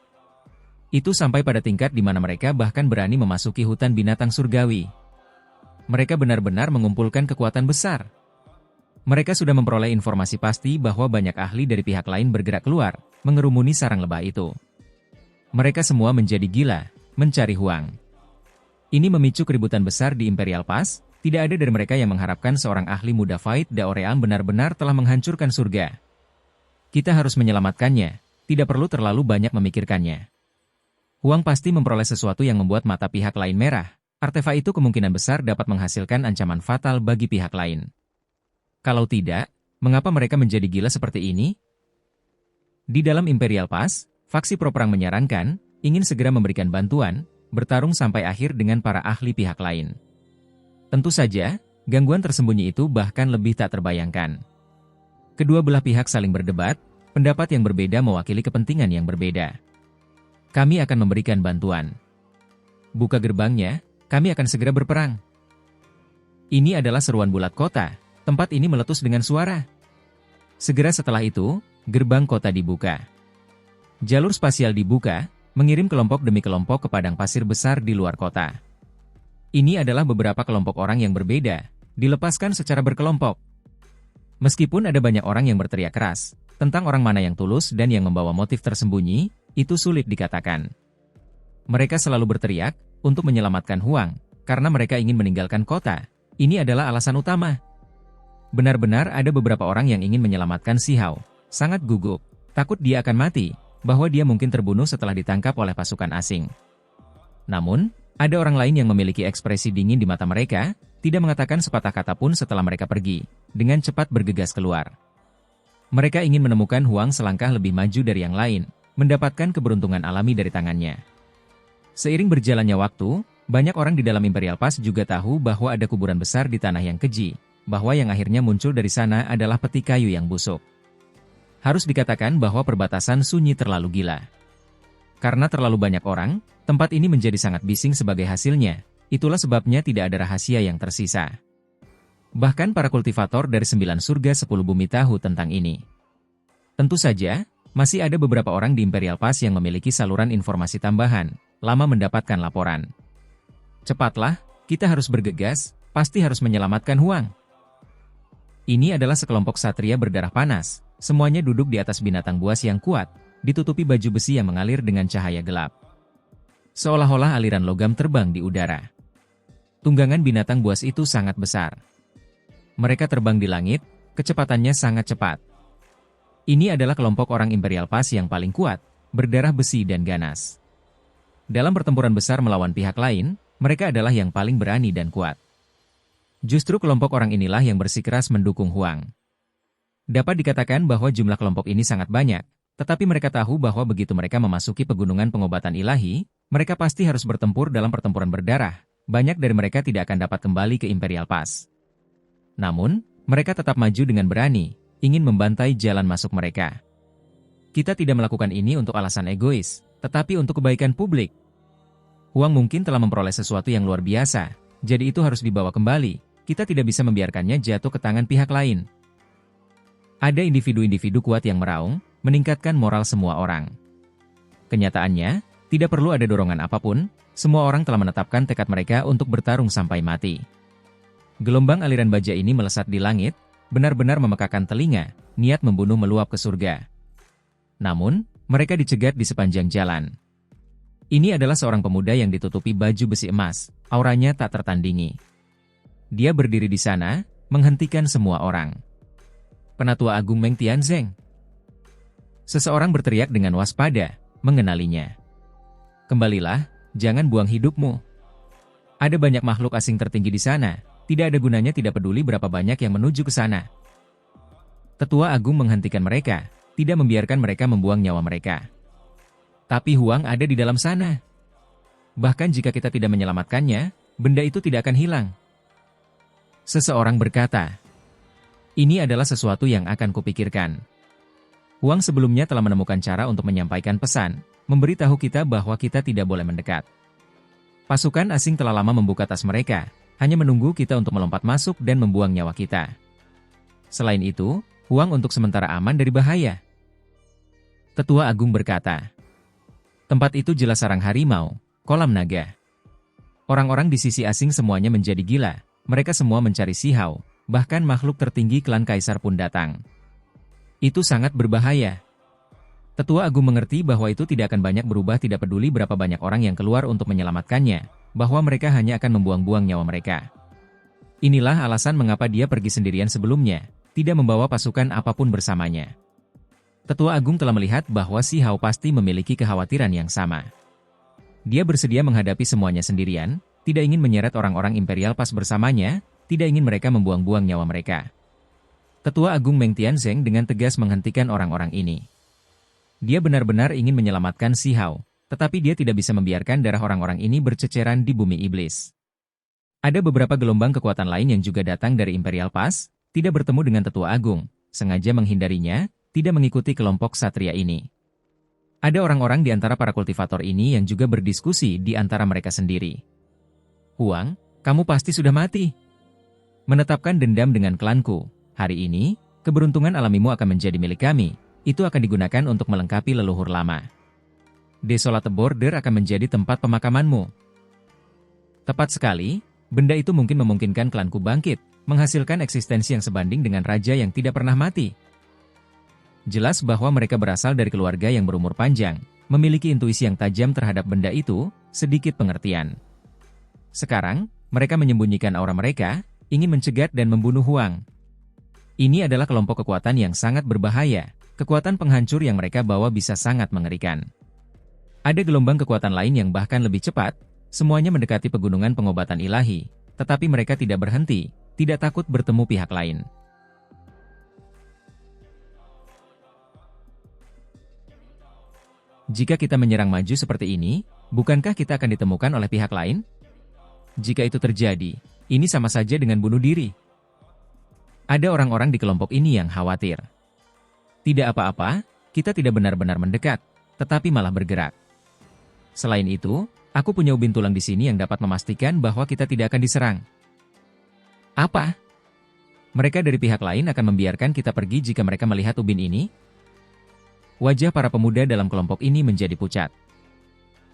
Itu sampai pada tingkat di mana mereka bahkan berani memasuki hutan binatang surgawi. Mereka benar-benar mengumpulkan kekuatan besar. Mereka sudah memperoleh informasi pasti bahwa banyak ahli dari pihak lain bergerak keluar, mengerumuni sarang lebah itu. Mereka semua menjadi gila, mencari Huang. Ini memicu keributan besar di Imperial Pass, tidak ada dari mereka yang mengharapkan seorang ahli muda Veit Daorean benar-benar telah menghancurkan surga. Kita harus menyelamatkannya, tidak perlu terlalu banyak memikirkannya. Huang pasti memperoleh sesuatu yang membuat mata pihak lain merah, artefak itu kemungkinan besar dapat menghasilkan ancaman fatal bagi pihak lain. Kalau tidak, mengapa mereka menjadi gila seperti ini? Di dalam Imperial Pass, faksi pro-perang menyarankan, ingin segera memberikan bantuan, bertarung sampai akhir dengan para ahli pihak lain. Tentu saja, gangguan tersembunyi itu bahkan lebih tak terbayangkan. Kedua belah pihak saling berdebat, pendapat yang berbeda mewakili kepentingan yang berbeda. Kami akan memberikan bantuan. Buka gerbangnya, kami akan segera berperang. Ini adalah seruan bulat kota, tempat ini meletus dengan suara. Segera setelah itu, gerbang kota dibuka. Jalur spasial dibuka, mengirim kelompok demi kelompok ke padang pasir besar di luar kota. Ini adalah beberapa kelompok orang yang berbeda, dilepaskan secara berkelompok. Meskipun ada banyak orang yang berteriak keras, tentang orang mana yang tulus dan yang membawa motif tersembunyi, itu sulit dikatakan. Mereka selalu berteriak, untuk menyelamatkan Huang, karena mereka ingin meninggalkan kota. Ini adalah alasan utama. Benar-benar ada beberapa orang yang ingin menyelamatkan Si Hao, sangat gugup, takut dia akan mati, bahwa dia mungkin terbunuh setelah ditangkap oleh pasukan asing. Namun, ada orang lain yang memiliki ekspresi dingin di mata mereka, tidak mengatakan sepatah kata pun setelah mereka pergi, dengan cepat bergegas keluar. Mereka ingin menemukan Huang selangkah lebih maju dari yang lain, mendapatkan keberuntungan alami dari tangannya. Seiring berjalannya waktu, banyak orang di dalam Imperial Pass juga tahu bahwa ada kuburan besar di tanah yang keji, bahwa yang akhirnya muncul dari sana adalah peti kayu yang busuk. Harus dikatakan bahwa perbatasan sunyi terlalu gila. Karena terlalu banyak orang, tempat ini menjadi sangat bising sebagai hasilnya. Itulah sebabnya tidak ada rahasia yang tersisa. Bahkan para kultivator dari 9 surga 10 bumi tahu tentang ini. Tentu saja, masih ada beberapa orang di Imperial Pass yang memiliki saluran informasi tambahan, lama mendapatkan laporan. Cepatlah, kita harus bergegas, pasti harus menyelamatkan Huang. Ini adalah sekelompok satria berdarah panas, semuanya duduk di atas binatang buas yang kuat, ditutupi baju besi yang mengalir dengan cahaya gelap. Seolah-olah aliran logam terbang di udara. Tunggangan binatang buas itu sangat besar. Mereka terbang di langit, kecepatannya sangat cepat. Ini adalah kelompok orang Imperial Pass yang paling kuat, berdarah besi dan ganas. Dalam pertempuran besar melawan pihak lain, mereka adalah yang paling berani dan kuat. Justru kelompok orang inilah yang bersikeras mendukung Huang. Dapat dikatakan bahwa jumlah kelompok ini sangat banyak, tetapi mereka tahu bahwa begitu mereka memasuki pegunungan pengobatan ilahi, mereka pasti harus bertempur dalam pertempuran berdarah. Banyak dari mereka tidak akan dapat kembali ke Imperial Pass. Namun, mereka tetap maju dengan berani, ingin membantai jalan masuk mereka. Kita tidak melakukan ini untuk alasan egois, tetapi untuk kebaikan publik. Huang mungkin telah memperoleh sesuatu yang luar biasa, jadi itu harus dibawa kembali. Kita tidak bisa membiarkannya jatuh ke tangan pihak lain. Ada individu-individu kuat yang meraung, meningkatkan moral semua orang. Kenyataannya, tidak perlu ada dorongan apapun, semua orang telah menetapkan tekad mereka untuk bertarung sampai mati. Gelombang aliran baja ini melesat di langit, benar-benar memekakan telinga, niat membunuh meluap ke surga. Namun, mereka dicegat di sepanjang jalan. Ini adalah seorang pemuda yang ditutupi baju besi emas, auranya tak tertandingi. Dia berdiri di sana, menghentikan semua orang. Penatua Agung Meng Tianzeng. Seseorang berteriak dengan waspada, mengenalinya. Kembalilah, jangan buang hidupmu. Ada banyak makhluk asing tertinggi di sana, tidak ada gunanya tidak peduli berapa banyak yang menuju ke sana. Tetua Agung menghentikan mereka, tidak membiarkan mereka membuang nyawa mereka. Tapi Huang ada di dalam sana. Bahkan jika kita tidak menyelamatkannya, benda itu tidak akan hilang. Seseorang berkata, ini adalah sesuatu yang akan kupikirkan. Huang sebelumnya telah menemukan cara untuk menyampaikan pesan, memberitahu kita bahwa kita tidak boleh mendekat. Pasukan asing telah lama membuka tas mereka, hanya menunggu kita untuk melompat masuk dan membuang nyawa kita. Selain itu, Huang untuk sementara aman dari bahaya. Tetua Agung berkata, tempat itu jelas sarang harimau, kolam naga. Orang-orang di sisi asing semuanya menjadi gila, mereka semua mencari Sihao, bahkan makhluk tertinggi klan kaisar pun datang. Itu sangat berbahaya. Tetua Agung mengerti bahwa itu tidak akan banyak berubah, tidak peduli berapa banyak orang yang keluar untuk menyelamatkannya, bahwa mereka hanya akan membuang-buang nyawa mereka. Inilah alasan mengapa dia pergi sendirian sebelumnya, tidak membawa pasukan apapun bersamanya. Tetua Agung telah melihat bahwa Sihao pasti memiliki kekhawatiran yang sama. Dia bersedia menghadapi semuanya sendirian, tidak ingin menyeret orang-orang Imperial Pass bersamanya, tidak ingin mereka membuang-buang nyawa mereka. Tetua Agung Meng Tianzeng dengan tegas menghentikan orang-orang ini. Dia benar-benar ingin menyelamatkan Sihao, tetapi dia tidak bisa membiarkan darah orang-orang ini berceceran di bumi iblis. Ada beberapa gelombang kekuatan lain yang juga datang dari Imperial Pass, tidak bertemu dengan Tetua Agung, sengaja menghindarinya, tidak mengikuti kelompok satria ini. Ada orang-orang di antara para kultivator ini yang juga berdiskusi di antara mereka sendiri. Huang, kamu pasti sudah mati. Menetapkan dendam dengan klanku, hari ini, keberuntungan alamimu akan menjadi milik kami, itu akan digunakan untuk melengkapi leluhur lama. Desolate Border akan menjadi tempat pemakamanmu. Tepat sekali, benda itu mungkin memungkinkan klanku bangkit, menghasilkan eksistensi yang sebanding dengan raja yang tidak pernah mati. Jelas bahwa mereka berasal dari keluarga yang berumur panjang, memiliki intuisi yang tajam terhadap benda itu, sedikit pengertian. Sekarang, mereka menyembunyikan aura mereka, ingin mencegat dan membunuh Huang. Ini adalah kelompok kekuatan yang sangat berbahaya, kekuatan penghancur yang mereka bawa bisa sangat mengerikan. Ada gelombang kekuatan lain yang bahkan lebih cepat, semuanya mendekati pegunungan pengobatan ilahi, tetapi mereka tidak berhenti, tidak takut bertemu pihak lain. Jika kita menyerang maju seperti ini, bukankah kita akan ditemukan oleh pihak lain? Jika itu terjadi, ini sama saja dengan bunuh diri. Ada orang-orang di kelompok ini yang khawatir. Tidak apa-apa, kita tidak benar-benar mendekat, tetapi malah bergerak. Selain itu, aku punya ubin tulang di sini yang dapat memastikan bahwa kita tidak akan diserang. Apa? Mereka dari pihak lain akan membiarkan kita pergi jika mereka melihat ubin ini? Wajah para pemuda dalam kelompok ini menjadi pucat.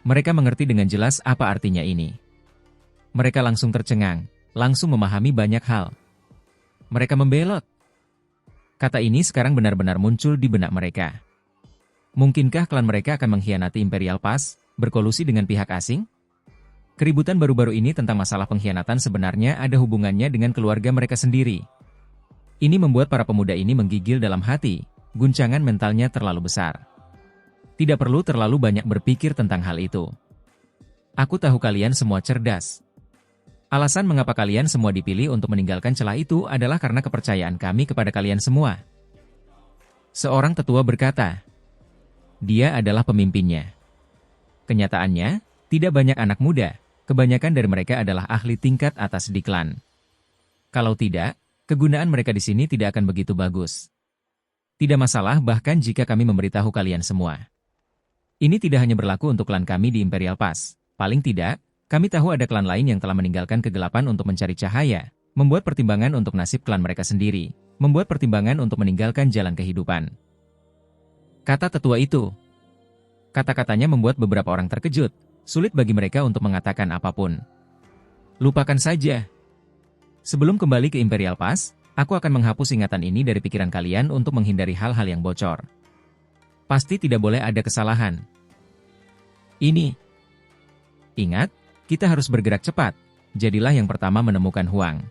Mereka mengerti dengan jelas apa artinya ini. Mereka langsung tercengang, langsung memahami banyak hal. Mereka membelot. Kata ini sekarang benar-benar muncul di benak mereka. Mungkinkah klan mereka akan mengkhianati Imperial Pass, berkolusi dengan pihak asing? Keributan baru-baru ini tentang masalah pengkhianatan sebenarnya ada hubungannya dengan keluarga mereka sendiri. Ini membuat para pemuda ini menggigil dalam hati, guncangan mentalnya terlalu besar. Tidak perlu terlalu banyak berpikir tentang hal itu. Aku tahu kalian semua cerdas. Alasan mengapa kalian semua dipilih untuk meninggalkan celah itu adalah karena kepercayaan kami kepada kalian semua. Seorang tetua berkata, dia adalah pemimpinnya. Kenyataannya, tidak banyak anak muda, kebanyakan dari mereka adalah ahli tingkat atas di klan. Kalau tidak, kegunaan mereka di sini tidak akan begitu bagus. Tidak masalah bahkan jika kami memberitahu kalian semua. Ini tidak hanya berlaku untuk klan kami di Imperial Pass. Paling tidak, kami tahu ada klan lain yang telah meninggalkan kegelapan untuk mencari cahaya, membuat pertimbangan untuk nasib klan mereka sendiri, membuat pertimbangan untuk meninggalkan jalan kehidupan. Kata tetua itu. Kata-katanya membuat beberapa orang terkejut, sulit bagi mereka untuk mengatakan apapun. Lupakan saja. Sebelum kembali ke Imperial Pass, aku akan menghapus ingatan ini dari pikiran kalian untuk menghindari hal-hal yang bocor. Pasti tidak boleh ada kesalahan. Ingat, kita harus bergerak cepat. Jadilah yang pertama menemukan Huang.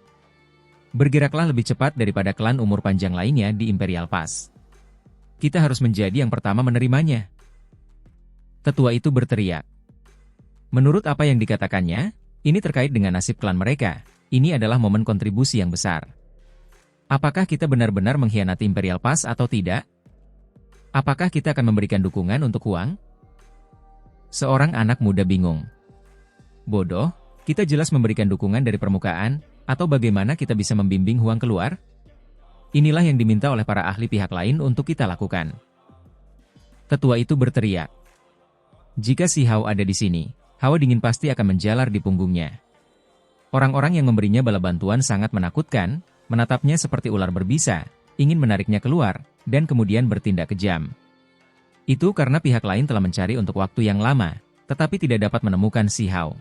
Bergeraklah lebih cepat daripada klan umur panjang lainnya di Imperial Pass. Kita harus menjadi yang pertama menerimanya. Tetua itu berteriak. Menurut apa yang dikatakannya, ini terkait dengan nasib klan mereka. Ini adalah momen kontribusi yang besar. Apakah kita benar-benar mengkhianati Imperial Pass atau tidak? Apakah kita akan memberikan dukungan untuk Huang? Seorang anak muda bingung. Bodoh, kita jelas memberikan dukungan dari permukaan, atau bagaimana kita bisa membimbing Huang keluar? Inilah yang diminta oleh para ahli pihak lain untuk kita lakukan. Tetua itu berteriak. Jika si Hao ada di sini, hawa dingin pasti akan menjalar di punggungnya. Orang-orang yang memberinya bala bantuan sangat menakutkan, menatapnya seperti ular berbisa, ingin menariknya keluar, dan kemudian bertindak kejam. Itu karena pihak lain telah mencari untuk waktu yang lama, tetapi tidak dapat menemukan si Hao.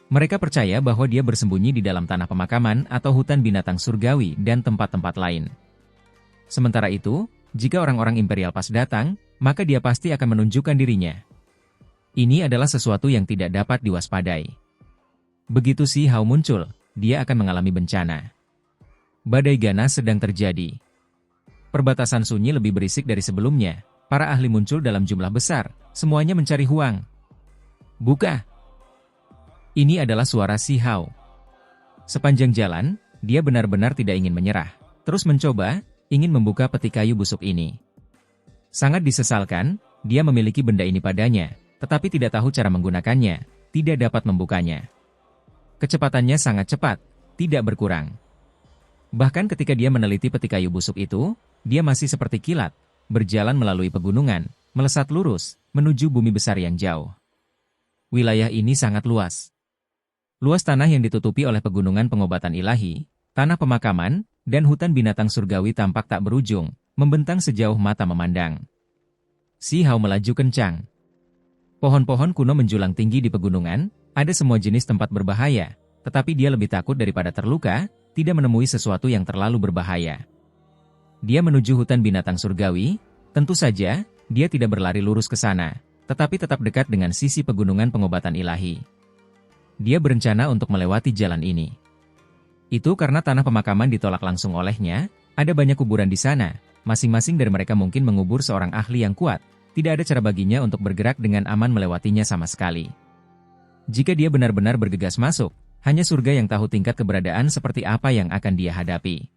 Mereka percaya bahwa dia bersembunyi di dalam tanah pemakaman atau hutan binatang surgawi dan tempat-tempat lain. Sementara itu, jika orang-orang Imperial Pass datang, maka dia pasti akan menunjukkan dirinya. Ini adalah sesuatu yang tidak dapat diwaspadai. Begitu si Hao muncul, dia akan mengalami bencana. Badai ganas sedang terjadi. Perbatasan sunyi lebih berisik dari sebelumnya. Para ahli muncul dalam jumlah besar, semuanya mencari Huang. Buka! Ini adalah suara si Hao. Sepanjang jalan, dia benar-benar tidak ingin menyerah. Terus mencoba, ingin membuka peti kayu busuk ini. Sangat disesalkan, dia memiliki benda ini padanya, tetapi tidak tahu cara menggunakannya, tidak dapat membukanya. Kecepatannya sangat cepat, tidak berkurang. Bahkan ketika dia meneliti peti kayu busuk itu, dia masih seperti kilat, berjalan melalui pegunungan, melesat lurus, menuju bumi besar yang jauh. Wilayah ini sangat luas. Luas tanah yang ditutupi oleh pegunungan pengobatan ilahi, tanah pemakaman, dan hutan binatang surgawi tampak tak berujung, membentang sejauh mata memandang. Si Hao melaju kencang. Pohon-pohon kuno menjulang tinggi di pegunungan, ada semua jenis tempat berbahaya, tetapi dia lebih takut daripada terluka, tidak menemui sesuatu yang terlalu berbahaya. Dia menuju hutan binatang surgawi, tentu saja, dia tidak berlari lurus ke sana, tetapi tetap dekat dengan sisi pegunungan pengobatan ilahi. Dia berencana untuk melewati jalan ini. Itu karena tanah pemakaman ditolak langsung olehnya, ada banyak kuburan di sana, masing-masing dari mereka mungkin mengubur seorang ahli yang kuat, tidak ada cara baginya untuk bergerak dengan aman melewatinya sama sekali. Jika dia benar-benar bergegas masuk, hanya surga yang tahu tingkat keberadaan seperti apa yang akan dia hadapi.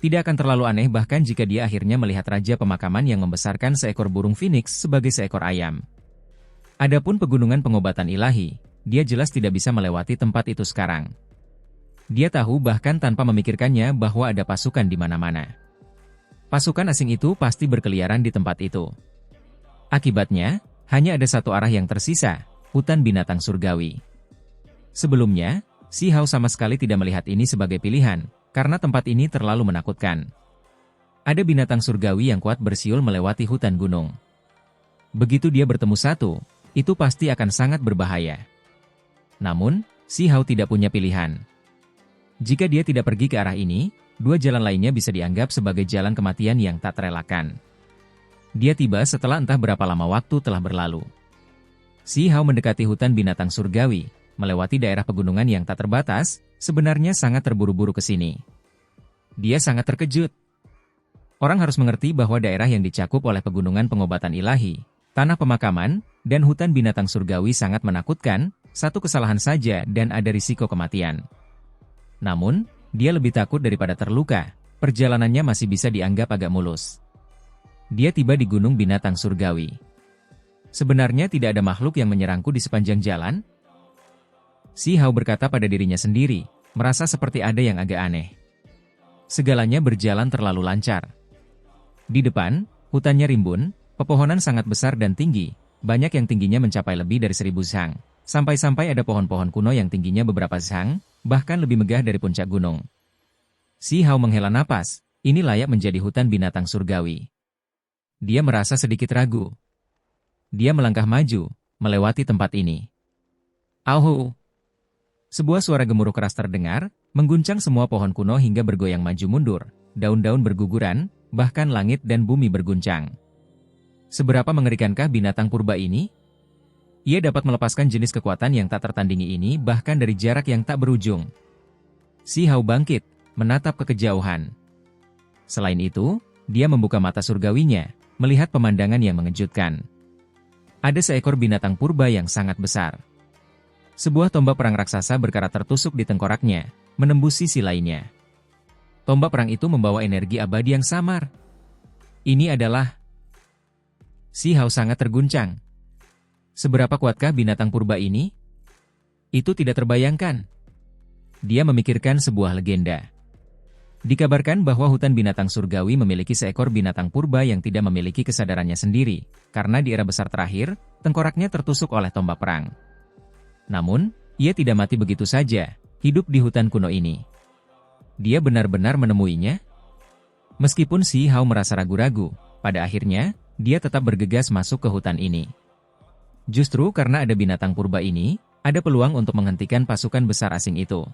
Tidak akan terlalu aneh bahkan jika dia akhirnya melihat raja pemakaman yang membesarkan seekor burung phoenix sebagai seekor ayam. Adapun pegunungan pengobatan ilahi, dia jelas tidak bisa melewati tempat itu sekarang. Dia tahu bahkan tanpa memikirkannya bahwa ada pasukan di mana-mana. Pasukan asing itu pasti berkeliaran di tempat itu. Akibatnya, hanya ada satu arah yang tersisa, hutan binatang surgawi. Sebelumnya, si Hao sama sekali tidak melihat ini sebagai pilihan, karena tempat ini terlalu menakutkan. Ada binatang surgawi yang kuat bersiul melewati hutan gunung. Begitu dia bertemu satu, itu pasti akan sangat berbahaya. Namun, si Hao tidak punya pilihan. Jika dia tidak pergi ke arah ini, dua jalan lainnya bisa dianggap sebagai jalan kematian yang tak terelakkan. Dia tiba setelah entah berapa lama waktu telah berlalu. Si Hao mendekati hutan binatang surgawi, melewati daerah pegunungan yang tak terbatas, sebenarnya sangat terburu-buru ke sini. Dia sangat terkejut. Orang harus mengerti bahwa daerah yang dicakup oleh pegunungan pengobatan ilahi, Tanah pemakaman dan hutan binatang surgawi sangat menakutkan, satu kesalahan saja dan ada risiko kematian. Namun, dia lebih takut daripada terluka, perjalanannya masih bisa dianggap agak mulus. Dia tiba di gunung binatang surgawi. Sebenarnya tidak ada makhluk yang menyerangku di sepanjang jalan? Si Hao berkata pada dirinya sendiri, merasa seperti ada yang agak aneh. Segalanya berjalan terlalu lancar. Di depan, hutannya rimbun, pepohonan sangat besar dan tinggi, banyak yang tingginya mencapai lebih dari 1000 sang. Sampai-sampai ada pohon-pohon kuno yang tingginya beberapa sang, bahkan lebih megah dari puncak gunung. Si Hao menghela napas, ini layak menjadi hutan binatang surgawi. Dia merasa sedikit ragu. Dia melangkah maju, melewati tempat ini. Auhu! Sebuah suara gemuruh keras terdengar, mengguncang semua pohon kuno hingga bergoyang maju mundur, daun-daun berguguran, bahkan langit dan bumi berguncang. Seberapa mengerikankah binatang purba ini? Ia dapat melepaskan jenis kekuatan yang tak tertandingi ini bahkan dari jarak yang tak berujung. Si Hao bangkit, menatap ke kejauhan. Selain itu, dia membuka mata surgawinya, melihat pemandangan yang mengejutkan. Ada seekor binatang purba yang sangat besar. Sebuah tombak perang raksasa berkarat tertusuk di tengkoraknya, menembus sisi lainnya. Tombak perang itu membawa energi abadi yang samar. Ini adalah... Si Hao sangat terguncang. Seberapa kuatkah binatang purba ini? Itu tidak terbayangkan. Dia memikirkan sebuah legenda. Dikabarkan bahwa hutan binatang surgawi memiliki seekor binatang purba yang tidak memiliki kesadarannya sendiri, karena di era besar terakhir, tengkoraknya tertusuk oleh tombak perang. Namun, ia tidak mati begitu saja, hidup di hutan kuno ini. Dia benar-benar menemuinya? Meskipun Si Hao merasa ragu-ragu, pada akhirnya, dia tetap bergegas masuk ke hutan ini. Justru karena ada binatang purba ini, ada peluang untuk menghentikan pasukan besar asing itu.